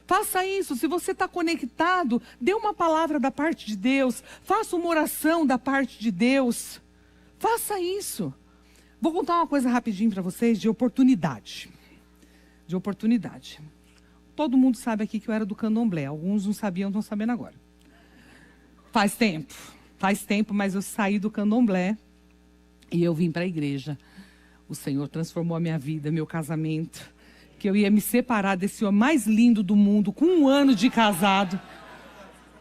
Faça isso. Se você está conectado, dê uma palavra da parte de Deus. Faça uma oração da parte de Deus. Faça isso. Vou contar uma coisa rapidinho para vocês de oportunidade. De oportunidade. Todo mundo sabe aqui que eu era do Candomblé. Alguns não sabiam, estão sabendo agora. Faz tempo, mas eu saí do Candomblé e eu vim para a igreja. O Senhor transformou a minha vida, meu casamento, que eu ia me separar desse homem mais lindo do mundo, com 1 ano de casado.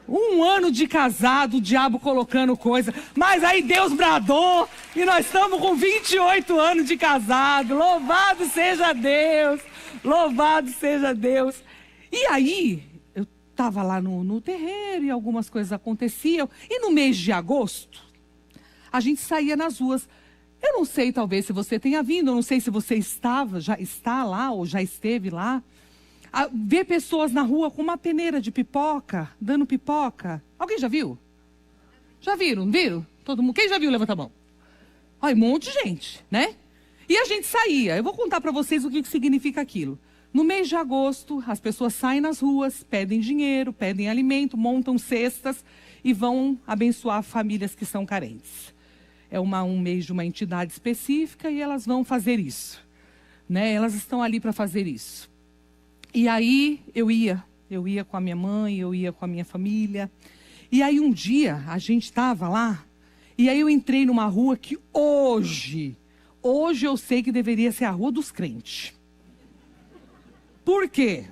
1 ano de casado, o diabo colocando coisa, mas aí Deus bradou e nós estamos com 28 anos de casado. Louvado seja Deus, louvado seja Deus. E aí estava lá no terreiro e algumas coisas aconteciam. E no mês de agosto, a gente saía nas ruas. Eu não sei, talvez, se você tenha vindo. Eu não sei se você já está lá ou já esteve lá. Ver pessoas na rua com uma peneira de pipoca, dando pipoca. Alguém já viu? Já viram, não viram? Todo mundo. Quem já viu, levanta a mão. Olha, um monte de gente, né? E a gente saía. Eu vou contar para vocês o que significa aquilo. No mês de agosto, as pessoas saem nas ruas, pedem dinheiro, pedem alimento, montam cestas e vão abençoar famílias que são carentes. É um mês de uma entidade específica e elas vão fazer isso, né? Elas estão ali para fazer isso. E aí eu ia com a minha mãe, eu ia com a minha família. E aí um dia a gente estava lá, e aí eu entrei numa rua que hoje eu sei que deveria ser a Rua dos Crentes. Por quê?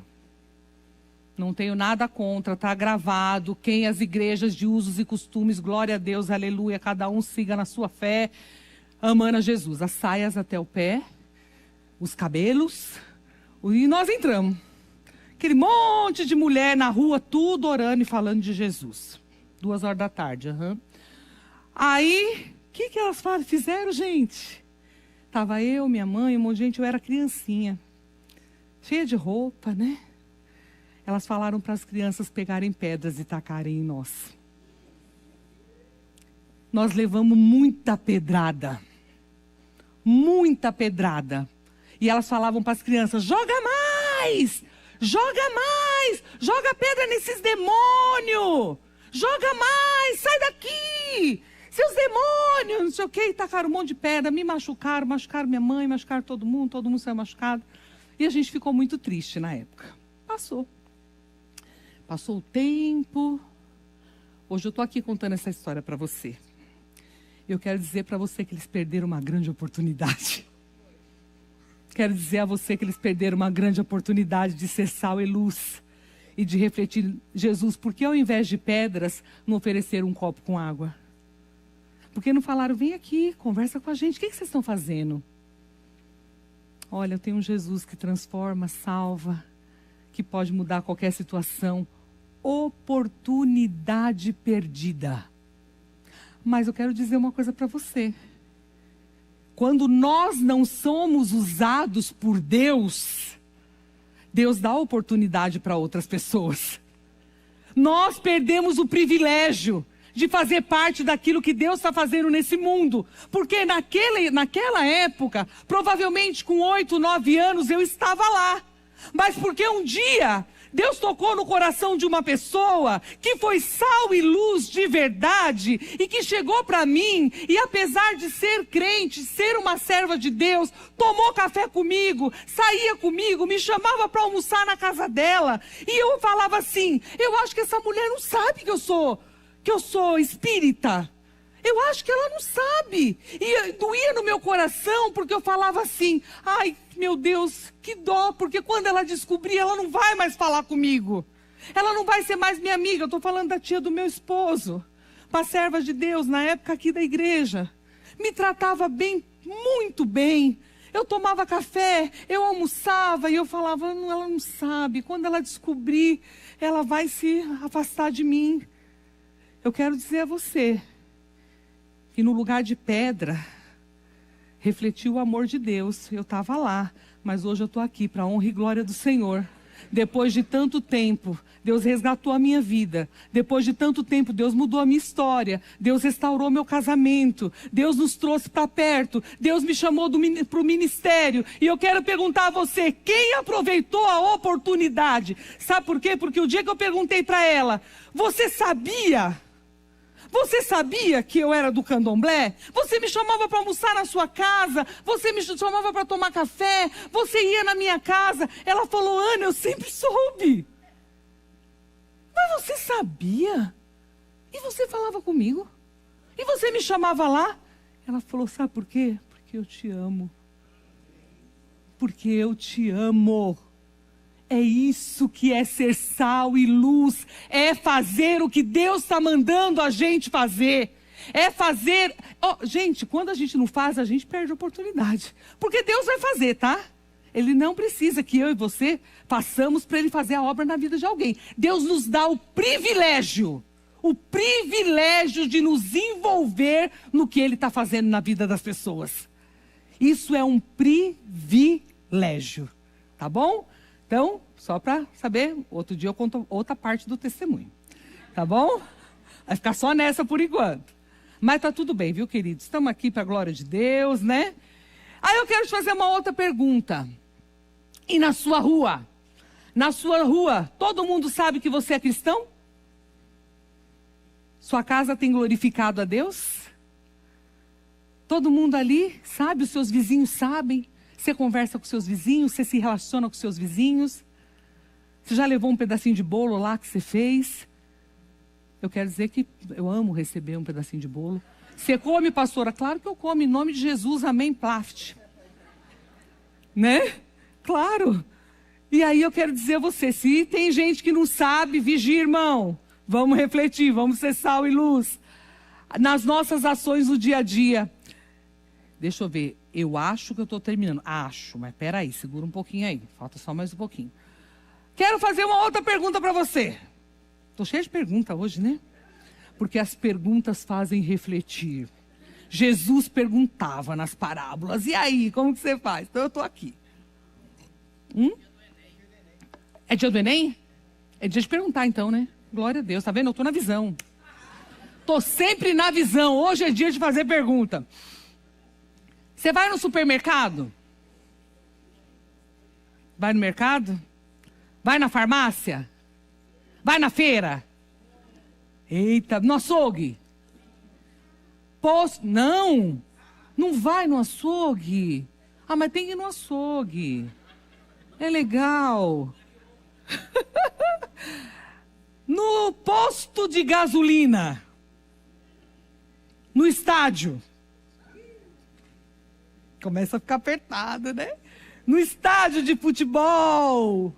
Não tenho nada contra, está gravado. Quem as igrejas de usos e costumes, glória a Deus, aleluia, cada um siga na sua fé, amando a Jesus. As saias até o pé, os cabelos, e nós entramos. Aquele monte de mulher na rua, tudo orando e falando de Jesus. 2 horas da tarde. Aí, o que elas fizeram, gente? Tava eu, minha mãe, um monte de gente, eu era criancinha. Cheia de roupa, né? Elas falaram para as crianças pegarem pedras e tacarem em nós. Nós levamos muita pedrada. Muita pedrada. E elas falavam para as crianças, joga mais! Joga mais! Joga pedra nesses demônios! Joga mais! Sai daqui! Seus demônios! Não sei o quê. E tacaram um monte de pedra, me machucaram minha mãe, machucaram todo mundo saiu machucado. E a gente ficou muito triste na época. Passou o tempo. Hoje eu estou aqui contando essa história para você. Eu quero dizer para você que eles perderam uma grande oportunidade. Quero dizer a você que eles perderam uma grande oportunidade de ser sal e luz e de refletir Jesus. Por que ao invés de pedras, não ofereceram um copo com água? Por que não falaram, vem aqui, conversa com a gente, o que vocês estão fazendo? Olha, eu tenho um Jesus que transforma, salva, que pode mudar qualquer situação. Oportunidade perdida. Mas eu quero dizer uma coisa para você. Quando nós não somos usados por Deus, Deus dá oportunidade para outras pessoas. Nós perdemos o privilégio de fazer parte daquilo que Deus está fazendo nesse mundo. Porque naquela época, provavelmente com 8, 9 anos, eu estava lá. Mas porque um dia Deus tocou no coração de uma pessoa que foi sal e luz de verdade e que chegou para mim e apesar de ser crente, ser uma serva de Deus, tomou café comigo, saía comigo, me chamava para almoçar na casa dela e eu falava assim, eu acho que essa mulher não sabe que eu sou espírita. Eu acho que ela não sabe. E doía no meu coração, porque eu falava assim, ai, meu Deus, que dó, porque quando ela descobrir, ela não vai mais falar comigo. Ela não vai ser mais minha amiga. Eu estou falando da tia do meu esposo, uma serva de Deus, na época aqui da igreja. Me tratava bem, muito bem. Eu tomava café, eu almoçava e eu falava, ela não sabe. Quando ela descobrir, ela vai se afastar de mim. Eu quero dizer a você que no lugar de pedra, refletiu o amor de Deus. Eu estava lá, mas hoje eu estou aqui para a honra e glória do Senhor. Depois de tanto tempo, Deus resgatou a minha vida. Depois de tanto tempo, Deus mudou a minha história. Deus restaurou meu casamento. Deus nos trouxe para perto. Deus me chamou para o ministério. E eu quero perguntar a você, quem aproveitou a oportunidade? Sabe por quê? Porque o dia que eu perguntei para ela, você sabia? Você sabia que eu era do candomblé? Você me chamava para almoçar na sua casa. Você me chamava para tomar café. Você ia na minha casa. Ela falou, Ana, eu sempre soube. Mas você sabia? E você falava comigo? E você me chamava lá? Ela falou, sabe por quê? Porque eu te amo. Porque eu te amo. É isso que é ser sal e luz, é fazer o que Deus está mandando a gente fazer, é fazer... gente, quando a gente não faz, a gente perde a oportunidade, porque Deus vai fazer, tá? Ele não precisa que eu e você façamos para Ele fazer a obra na vida de alguém. Deus nos dá o privilégio de nos envolver no que Ele está fazendo na vida das pessoas. Isso é um privilégio, tá bom? Então, só para saber, outro dia eu conto outra parte do testemunho, tá bom? Vai ficar só nessa por enquanto. Mas tá tudo bem, viu, queridos? Estamos aqui para a glória de Deus, né? Aí eu quero te fazer uma outra pergunta. E na sua rua? Na sua rua, todo mundo sabe que você é cristão? Sua casa tem glorificado a Deus? Todo mundo ali sabe? Os seus vizinhos sabem? Você conversa com seus vizinhos? Você se relaciona com seus vizinhos? Você já levou um pedacinho de bolo lá que você fez? Eu quero dizer que eu amo receber um pedacinho de bolo. Você come, pastora? Claro que eu como, em nome de Jesus, amém, plaft. Né? Claro. E aí eu quero dizer a você, se tem gente que não sabe, vigia, irmão. Vamos refletir, vamos ser sal e luz. Nas nossas ações do dia a dia. Deixa eu ver, eu acho que eu estou terminando. Acho, mas peraí, segura um pouquinho aí. Falta só mais um pouquinho. Quero fazer uma outra pergunta para você. Estou cheia de pergunta hoje, né? Porque as perguntas fazem refletir. Jesus perguntava nas parábolas. E aí, como que você faz? Então eu estou aqui. É dia do Enem? É dia de perguntar então, né? Glória a Deus, tá vendo? Eu estou na visão. Estou sempre na visão. Hoje é dia de fazer pergunta. Você vai no supermercado? Vai no mercado? Vai na farmácia? Vai na feira? Eita, no açougue? Não, não vai no açougue. Ah, mas tem que ir no açougue. É legal. No posto de gasolina. No estádio. Começa a ficar apertado, né? No estádio de futebol.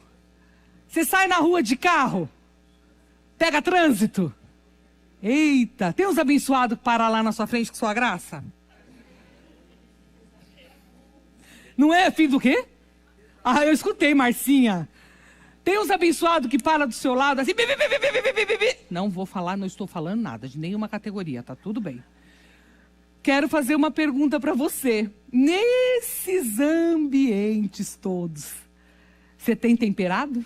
Você sai na rua de carro. Pega trânsito. Eita, tem uns abençoados que param lá na sua frente com sua graça? Não é, filho do quê? Ah, eu escutei, Marcinha. Tem uns abençoados que param do seu lado assim. Não vou falar, não estou falando nada de nenhuma categoria, tá tudo bem. Quero fazer uma pergunta para você. Nesses ambientes todos, você tem temperado?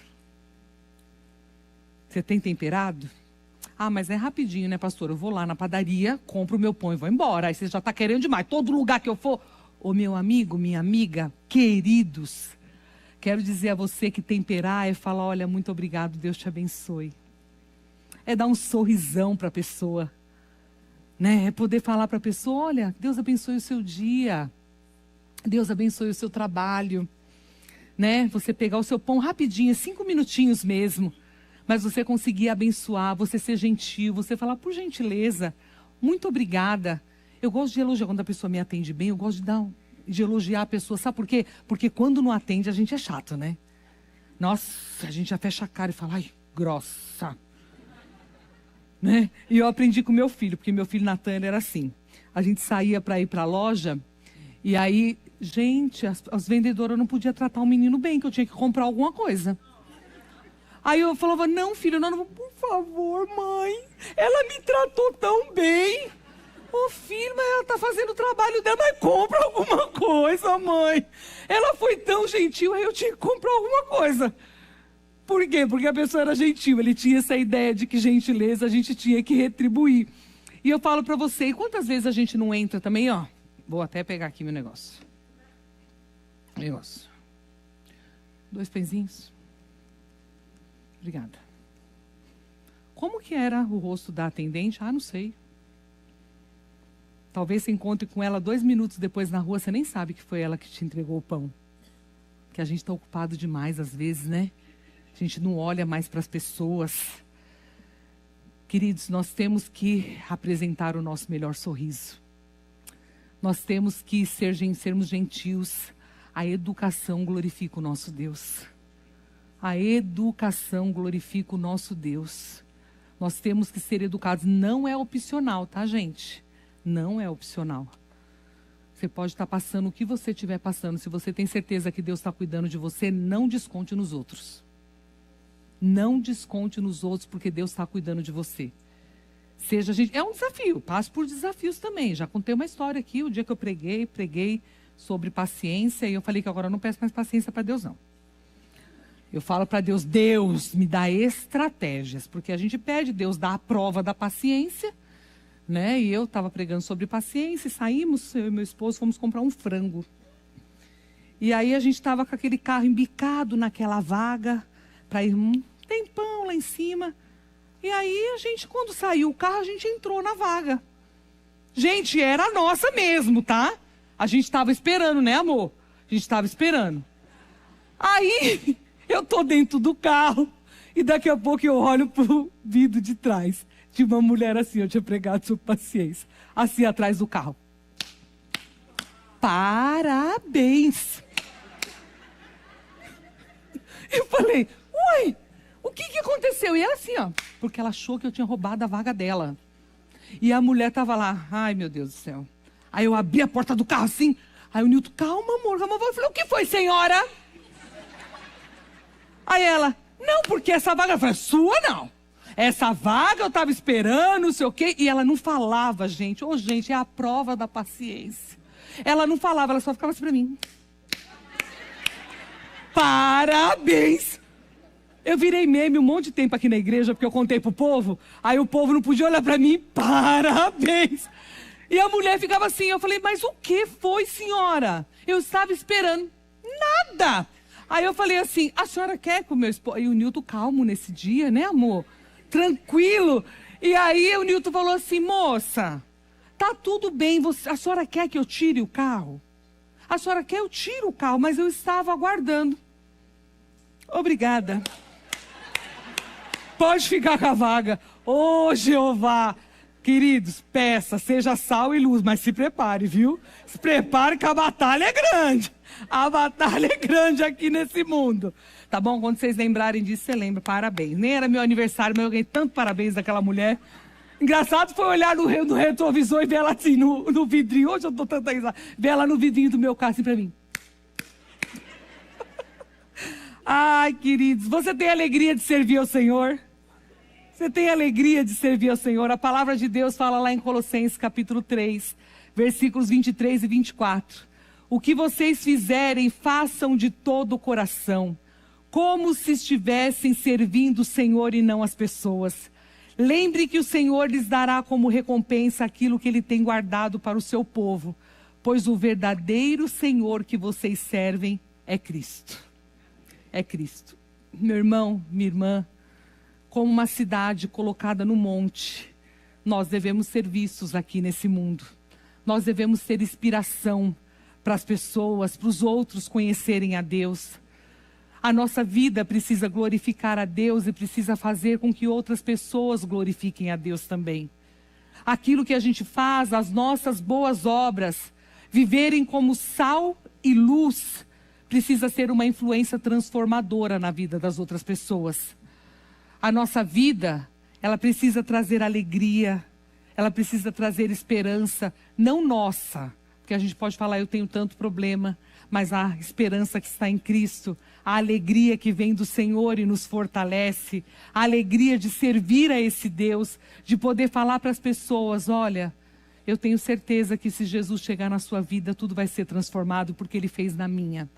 Você tem temperado? Ah, mas é rapidinho, né, pastor? Eu vou lá na padaria, compro o meu pão e vou embora. Aí você já está querendo demais. Todo lugar que eu for... Ô, meu amigo, minha amiga, queridos, quero dizer a você que temperar é falar, olha, muito obrigado, Deus te abençoe. É dar um sorrisão para a pessoa. Né? É poder falar para a pessoa, olha, Deus abençoe o seu dia. Deus abençoe o seu trabalho. Né? Você pegar o seu pão rapidinho, 5 minutinhos mesmo. Mas você conseguir abençoar, você ser gentil, você falar, por gentileza, muito obrigada. Eu gosto de elogiar, quando a pessoa me atende bem, eu gosto de elogiar a pessoa. Sabe por quê? Porque quando não atende, a gente é chato, né? Nossa, a gente já fecha a cara e fala, ai, grossa. Né? E eu aprendi com meu filho, porque meu filho Natan, ele era assim. A gente saía para ir para a loja, e aí, gente, as vendedoras não podiam tratar o menino bem, que eu tinha que comprar alguma coisa. Aí eu falava, não, filho, não, por favor, mãe, ela me tratou tão bem. Ô, filho, mas ela tá fazendo o trabalho dela, mas compra alguma coisa, mãe. Ela foi tão gentil, aí eu tinha que comprar alguma coisa. Por quê? Porque a pessoa era gentil, ele tinha essa ideia de que gentileza a gente tinha que retribuir. E eu falo pra você, e quantas vezes a gente não entra também, ó, vou até pegar aqui meu negócio. 2 pãezinhos. Obrigada. Como que era o rosto da atendente? Ah, não sei. Talvez você encontre com ela 2 minutos depois na rua, você nem sabe que foi ela que te entregou o pão. Que a gente está ocupado demais às vezes, né? A gente não olha mais para as pessoas. Queridos, nós temos que apresentar o nosso melhor sorriso. Nós temos que sermos gentios. A educação glorifica o nosso Deus. A educação glorifica o nosso Deus. Nós temos que ser educados. Não é opcional, tá, gente? Não é opcional. Você pode estar passando o que você estiver passando. Se você tem certeza que Deus está cuidando de você, não desconte nos outros. Não desconte nos outros, porque Deus está cuidando de você. É um desafio. Passe por desafios também. Já contei uma história aqui. O dia que eu preguei sobre paciência. E eu falei que agora eu não peço mais paciência para Deus, não. Eu falo para Deus, Deus, me dá estratégias, porque a gente pede, Deus dá a prova da paciência, né? E eu estava pregando sobre paciência, e saímos, eu e meu esposo, fomos comprar um frango. E aí a gente estava com aquele carro embicado naquela vaga, para ir um tempão lá em cima. E aí a gente, quando saiu o carro, a gente entrou na vaga. Gente, era nossa mesmo, tá? A gente estava esperando, né, amor? A gente estava esperando. Aí... eu tô dentro do carro e daqui a pouco eu olho pro vidro de trás. De uma mulher assim, eu tinha pregado sobre paciência. Assim, atrás do carro. Parabéns! Eu falei, uai, o que aconteceu? E ela assim, ó, porque ela achou que eu tinha roubado a vaga dela. E a mulher tava lá, ai meu Deus do céu. Aí eu abri a porta do carro assim, aí o Nilton, calma amor, calma. Eu falei, o que foi, senhora? Aí ela, não, porque essa vaga, eu falei, sua não. Essa vaga eu estava esperando, não sei o quê. E ela não falava, gente. Ô, gente, é a prova da paciência. Ela não falava, ela só ficava assim pra mim. Parabéns! Eu virei meme um monte de tempo aqui na igreja, porque eu contei pro povo. Aí o povo não podia olhar pra mim, parabéns! E a mulher ficava assim, eu falei, mas o que foi, senhora? Eu estava esperando. Nada! Aí eu falei assim, a senhora quer com o meu esposo? E o Nilton calmo nesse dia, né, amor? Tranquilo. E aí o Nilton falou assim, moça, tá tudo bem, a senhora quer que eu tire o carro? A senhora quer, eu tiro o carro, mas eu estava aguardando. Obrigada. Pode ficar com a vaga. Ô, Jeová. Queridos, peça, seja sal e luz, mas se prepare, viu? Se prepare que a batalha é grande. A batalha é grande aqui nesse mundo. Tá bom? Quando vocês lembrarem disso, você lembra. Parabéns. Nem era meu aniversário, mas eu ganhei tanto parabéns daquela mulher. Engraçado foi olhar no retrovisor e ver ela assim, no vidrinho. Hoje eu tô tanta risada. Ver ela no vidrinho do meu carro assim pra mim. Ai, queridos, você tem alegria de servir ao Senhor? Você tem alegria de servir ao Senhor? A palavra de Deus fala lá em Colossenses capítulo 3, versículos 23 e 24. O que vocês fizerem, façam de todo o coração, como se estivessem servindo o Senhor e não as pessoas. Lembre que o Senhor lhes dará como recompensa aquilo que Ele tem guardado para o seu povo, pois o verdadeiro Senhor que vocês servem é Cristo. É Cristo. Meu irmão, minha irmã, como uma cidade colocada no monte, nós devemos ser vistos aqui nesse mundo. Nós devemos ser inspiração para as pessoas, para os outros conhecerem a Deus. A nossa vida precisa glorificar a Deus e precisa fazer com que outras pessoas glorifiquem a Deus também. Aquilo que a gente faz, as nossas boas obras, viverem como sal e luz, precisa ser uma influência transformadora na vida das outras pessoas. A nossa vida, ela precisa trazer alegria, ela precisa trazer esperança, não nossa, porque a gente pode falar, eu tenho tanto problema, mas a esperança que está em Cristo, a alegria que vem do Senhor e nos fortalece, a alegria de servir a esse Deus, de poder falar para as pessoas, olha, eu tenho certeza que se Jesus chegar na sua vida, tudo vai ser transformado, porque Ele fez na minha.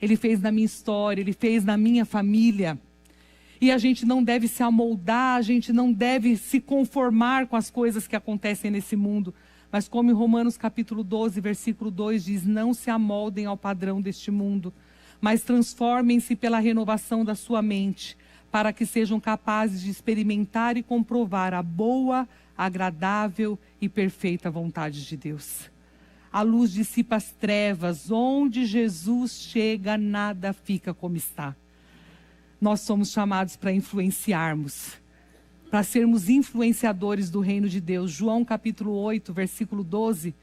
Ele fez na minha história, Ele fez na minha família. E a gente não deve se amoldar, a gente não deve se conformar com as coisas que acontecem nesse mundo. Mas como em Romanos capítulo 12, versículo 2 diz, não se amoldem ao padrão deste mundo, mas transformem-se pela renovação da sua mente, para que sejam capazes de experimentar e comprovar a boa, agradável e perfeita vontade de Deus. A luz dissipa as trevas, onde Jesus chega, nada fica como está. Nós somos chamados para influenciarmos, para sermos influenciadores do reino de Deus. João capítulo 8, versículo 12,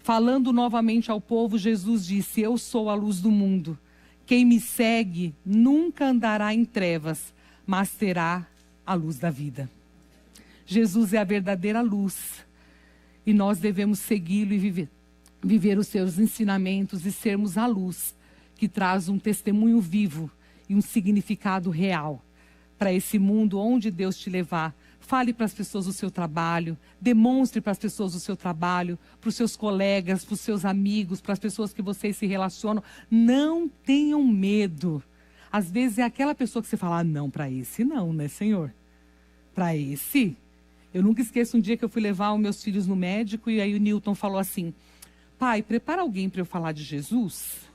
falando novamente ao povo, Jesus disse, eu sou a luz do mundo. Quem me segue nunca andará em trevas, mas terá a luz da vida. Jesus é a verdadeira luz e nós devemos segui-lo e viver os seus ensinamentos e sermos a luz que traz um testemunho vivo e um significado real para esse mundo onde Deus te levar. Fale para as pessoas o seu trabalho, demonstre para as pessoas o seu trabalho, para os seus colegas, para os seus amigos, para as pessoas que vocês se relacionam. Não tenham medo. Às vezes é aquela pessoa que você fala, não, para esse não, né, Senhor? Para esse. Eu nunca esqueço um dia que eu fui levar os meus filhos no médico e aí o Newton falou assim, pai, prepara alguém para eu falar de Jesus.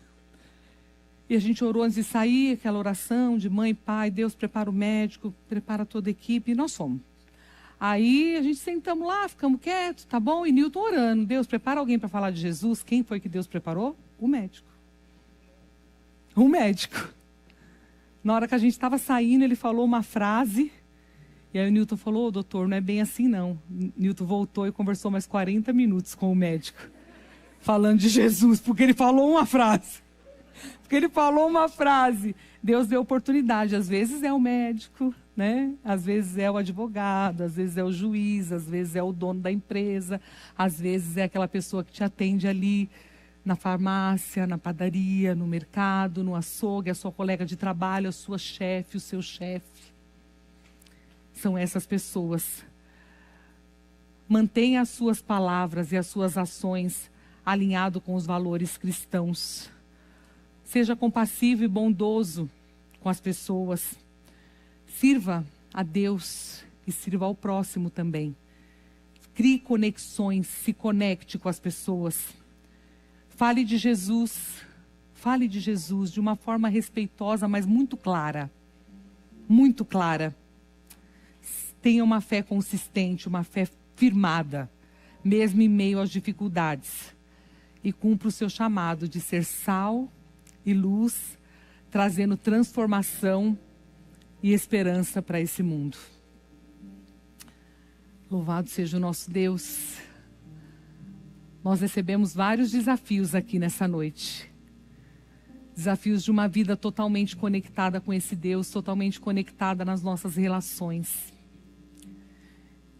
E a gente orou antes de sair, aquela oração de mãe, pai, Deus prepara o médico, prepara toda a equipe, e nós fomos. Aí a gente sentamos lá, ficamos quietos, tá bom? E Newton orando, Deus prepara alguém para falar de Jesus. Quem foi que Deus preparou? O médico. O médico. Na hora que a gente estava saindo, ele falou uma frase, e aí o Newton falou, doutor, não é bem assim não. Newton voltou e conversou mais 40 minutos com o médico, falando de Jesus, porque ele falou uma frase. Porque ele falou uma frase. Deus deu oportunidade. Às vezes é o médico, né? Às vezes é o advogado, às vezes é o juiz, às vezes é o dono da empresa, às vezes é aquela pessoa que te atende ali na farmácia, na padaria, no mercado, no açougue, a sua colega de trabalho, a sua chefe, o seu chefe. São essas pessoas. Mantenha as suas palavras e as suas ações alinhado com os valores cristãos. Seja compassivo e bondoso com as pessoas. Sirva a Deus e sirva ao próximo também. Crie conexões, se conecte com as pessoas. Fale de Jesus de uma forma respeitosa, mas muito clara. Muito clara. Tenha uma fé consistente, uma fé firmada, mesmo em meio às dificuldades. E cumpra o seu chamado de ser sal e luz, trazendo transformação e esperança para esse mundo. Louvado seja o nosso Deus. Nós recebemos vários desafios aqui nessa noite. Desafios de uma vida totalmente conectada com esse Deus, totalmente conectada nas nossas relações.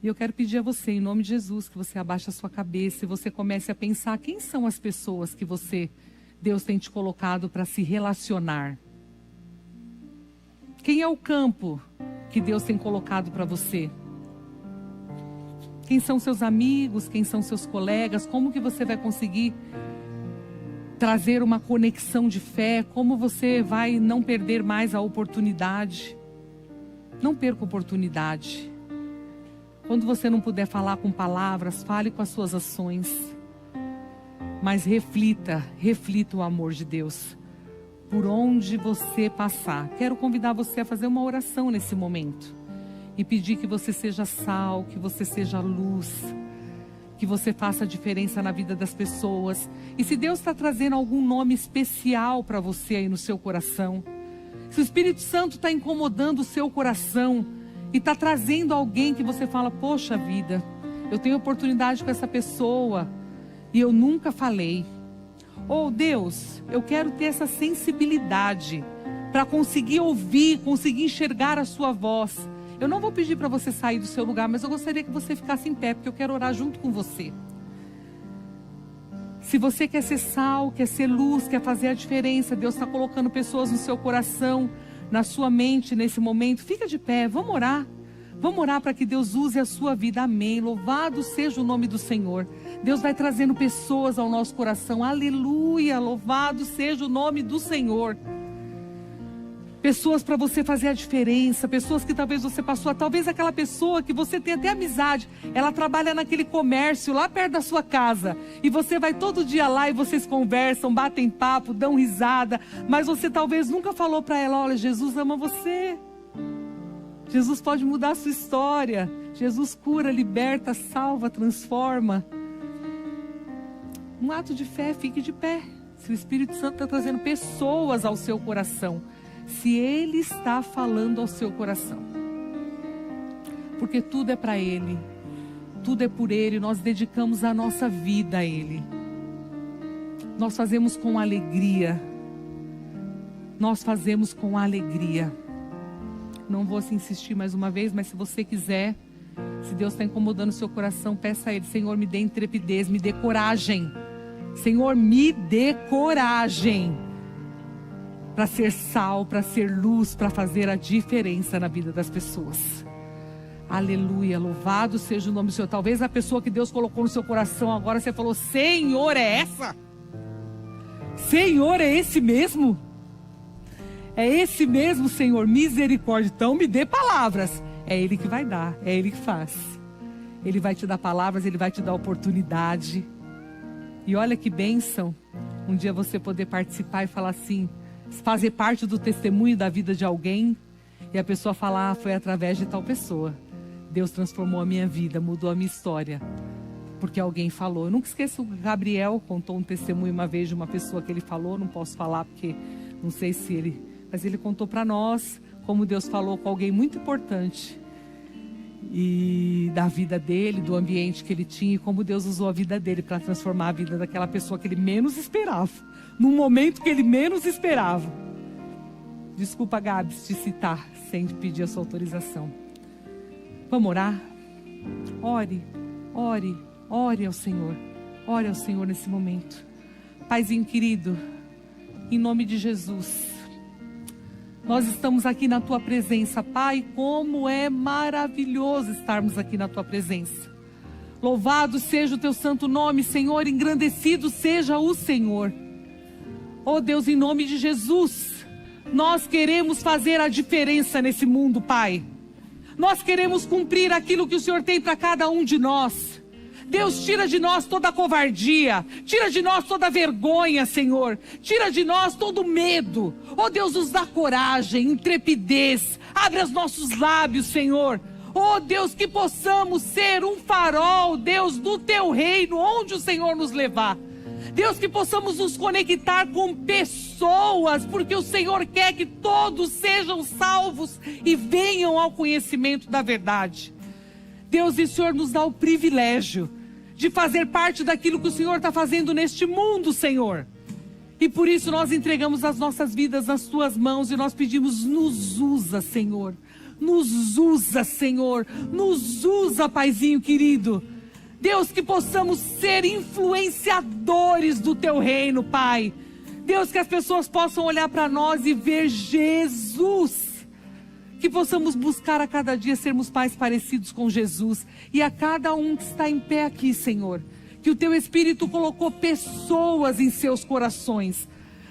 E eu quero pedir a você, em nome de Jesus, que você abaixe a sua cabeça e você comece a pensar quem são as pessoas que Deus tem te colocado para se relacionar. Quem é o campo que Deus tem colocado para você? Quem são seus amigos? Quem são seus colegas? Como que você vai conseguir trazer uma conexão de fé? Como você vai não perder mais a oportunidade? Não perca a oportunidade. Quando você não puder falar com palavras, fale com as suas ações. Mas reflita o amor de Deus por onde você passar. Quero convidar você a fazer uma oração nesse momento e pedir que você seja sal, que você seja luz, que você faça a diferença na vida das pessoas. E se Deus está trazendo algum nome especial para você aí no seu coração, se o Espírito Santo está incomodando o seu coração e está trazendo alguém que você fala, poxa vida, eu tenho oportunidade com essa pessoa e eu nunca falei. Ou Deus, eu quero ter essa sensibilidade para conseguir ouvir, conseguir enxergar a sua voz. Eu não vou pedir para você sair do seu lugar, mas eu gostaria que você ficasse em pé, porque eu quero orar junto com você. Se você quer ser sal, quer ser luz, quer fazer a diferença, Deus está colocando pessoas no seu coração, na sua mente nesse momento, fica de pé, vamos orar. Vamos orar para que Deus use a sua vida, amém. Louvado seja o nome do Senhor. Deus vai trazendo pessoas ao nosso coração, aleluia, louvado seja o nome do Senhor. Pessoas para você fazer a diferença, pessoas que talvez você passou, talvez aquela pessoa que você tem até amizade, ela trabalha naquele comércio lá perto da sua casa, e você vai todo dia lá e vocês conversam, batem papo, dão risada, mas você talvez nunca falou para ela, olha, Jesus ama você. Jesus pode mudar a sua história. Jesus cura, liberta, salva, transforma. Um ato de fé, fique de pé. Se o Espírito Santo está trazendo pessoas ao seu coração, se Ele está falando ao seu coração, porque tudo é para Ele, tudo é por Ele, nós dedicamos a nossa vida a Ele. Nós fazemos com alegria. Nós fazemos com alegria. Não vou insistir mais uma vez, mas se você quiser, se Deus está incomodando o seu coração, peça a Ele, Senhor, me dê intrepidez, me dê coragem. Senhor, me dê coragem para ser sal, para ser luz, para fazer a diferença na vida das pessoas. Aleluia, louvado seja o nome do Senhor. Talvez a pessoa que Deus colocou no seu coração agora, você falou, Senhor, é essa? Senhor, é esse mesmo? É esse mesmo Senhor, misericórdia. Então me dê palavras. É Ele que vai dar, é Ele que faz. Ele vai te dar palavras, Ele vai te dar oportunidade. E olha que bênção, um dia você poder participar e falar assim, fazer parte do testemunho da vida de alguém, e a pessoa falar, foi através de tal pessoa. Deus transformou a minha vida, mudou a minha história, porque alguém falou. Eu nunca esqueço, o Gabriel contou um testemunho uma vez de uma pessoa que ele falou, não posso falar porque não sei se ele... Mas ele contou para nós como Deus falou com alguém muito importante. E da vida dele, do ambiente que ele tinha, e como Deus usou a vida dele para transformar a vida daquela pessoa que ele menos esperava, num momento que ele menos esperava. Desculpa, Gabs, te citar sem pedir a sua autorização. Vamos orar? Ore, ore, ore ao Senhor. Ore ao Senhor nesse momento. Paizinho querido, em nome de Jesus, nós estamos aqui na Tua presença, Pai, como é maravilhoso estarmos aqui na Tua presença. Louvado seja o Teu santo nome, Senhor, engrandecido seja o Senhor. Oh Deus, em nome de Jesus, nós queremos fazer a diferença nesse mundo, Pai. Nós queremos cumprir aquilo que o Senhor tem para cada um de nós. Deus, tira de nós toda a covardia, tira de nós toda a vergonha, Senhor, tira de nós todo o medo. Oh Deus, nos dá coragem, intrepidez, abre os nossos lábios, Senhor. Oh Deus, que possamos ser um farol, Deus, do Teu reino, onde o Senhor nos levar. Deus, que possamos nos conectar com pessoas, porque o Senhor quer que todos sejam salvos e venham ao conhecimento da verdade. Deus, e o Senhor nos dá o privilégio de fazer parte daquilo que o Senhor está fazendo neste mundo, Senhor. E por isso nós entregamos as nossas vidas nas Tuas mãos e nós pedimos, nos usa, Senhor. Nos usa, Senhor. Nos usa, Paizinho querido. Deus, que possamos ser influenciadores do Teu reino, Pai. Deus, que as pessoas possam olhar para nós e ver Jesus. Que possamos buscar a cada dia sermos mais parecidos com Jesus. E a cada um que está em pé aqui, Senhor, que o Teu Espírito colocou pessoas em seus corações.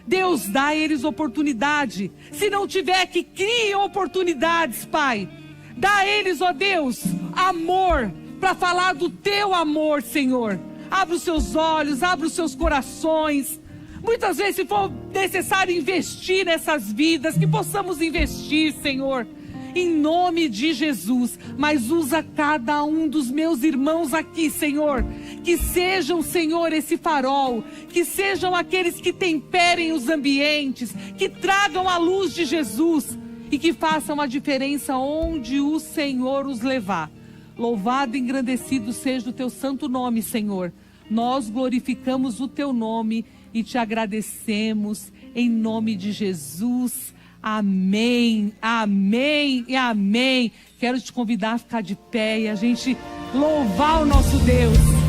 Deus, dá a eles oportunidade. Se não tiver, que criem oportunidades, Pai. Dá a eles, ó Deus, amor, para falar do Teu amor, Senhor. Abra os seus olhos, abra os seus corações. Muitas vezes, se for necessário investir nessas vidas, que possamos investir, Senhor, em nome de Jesus. Mas usa cada um dos meus irmãos aqui, Senhor, que sejam, Senhor, esse farol, que sejam aqueles que temperem os ambientes, que tragam a luz de Jesus e que façam a diferença onde o Senhor os levar. Louvado e engrandecido seja o Teu santo nome, Senhor. Nós glorificamos o Teu nome e Te agradecemos em nome de Jesus. Amém, amém e amém. Quero te convidar a ficar de pé e a gente louvar o nosso Deus.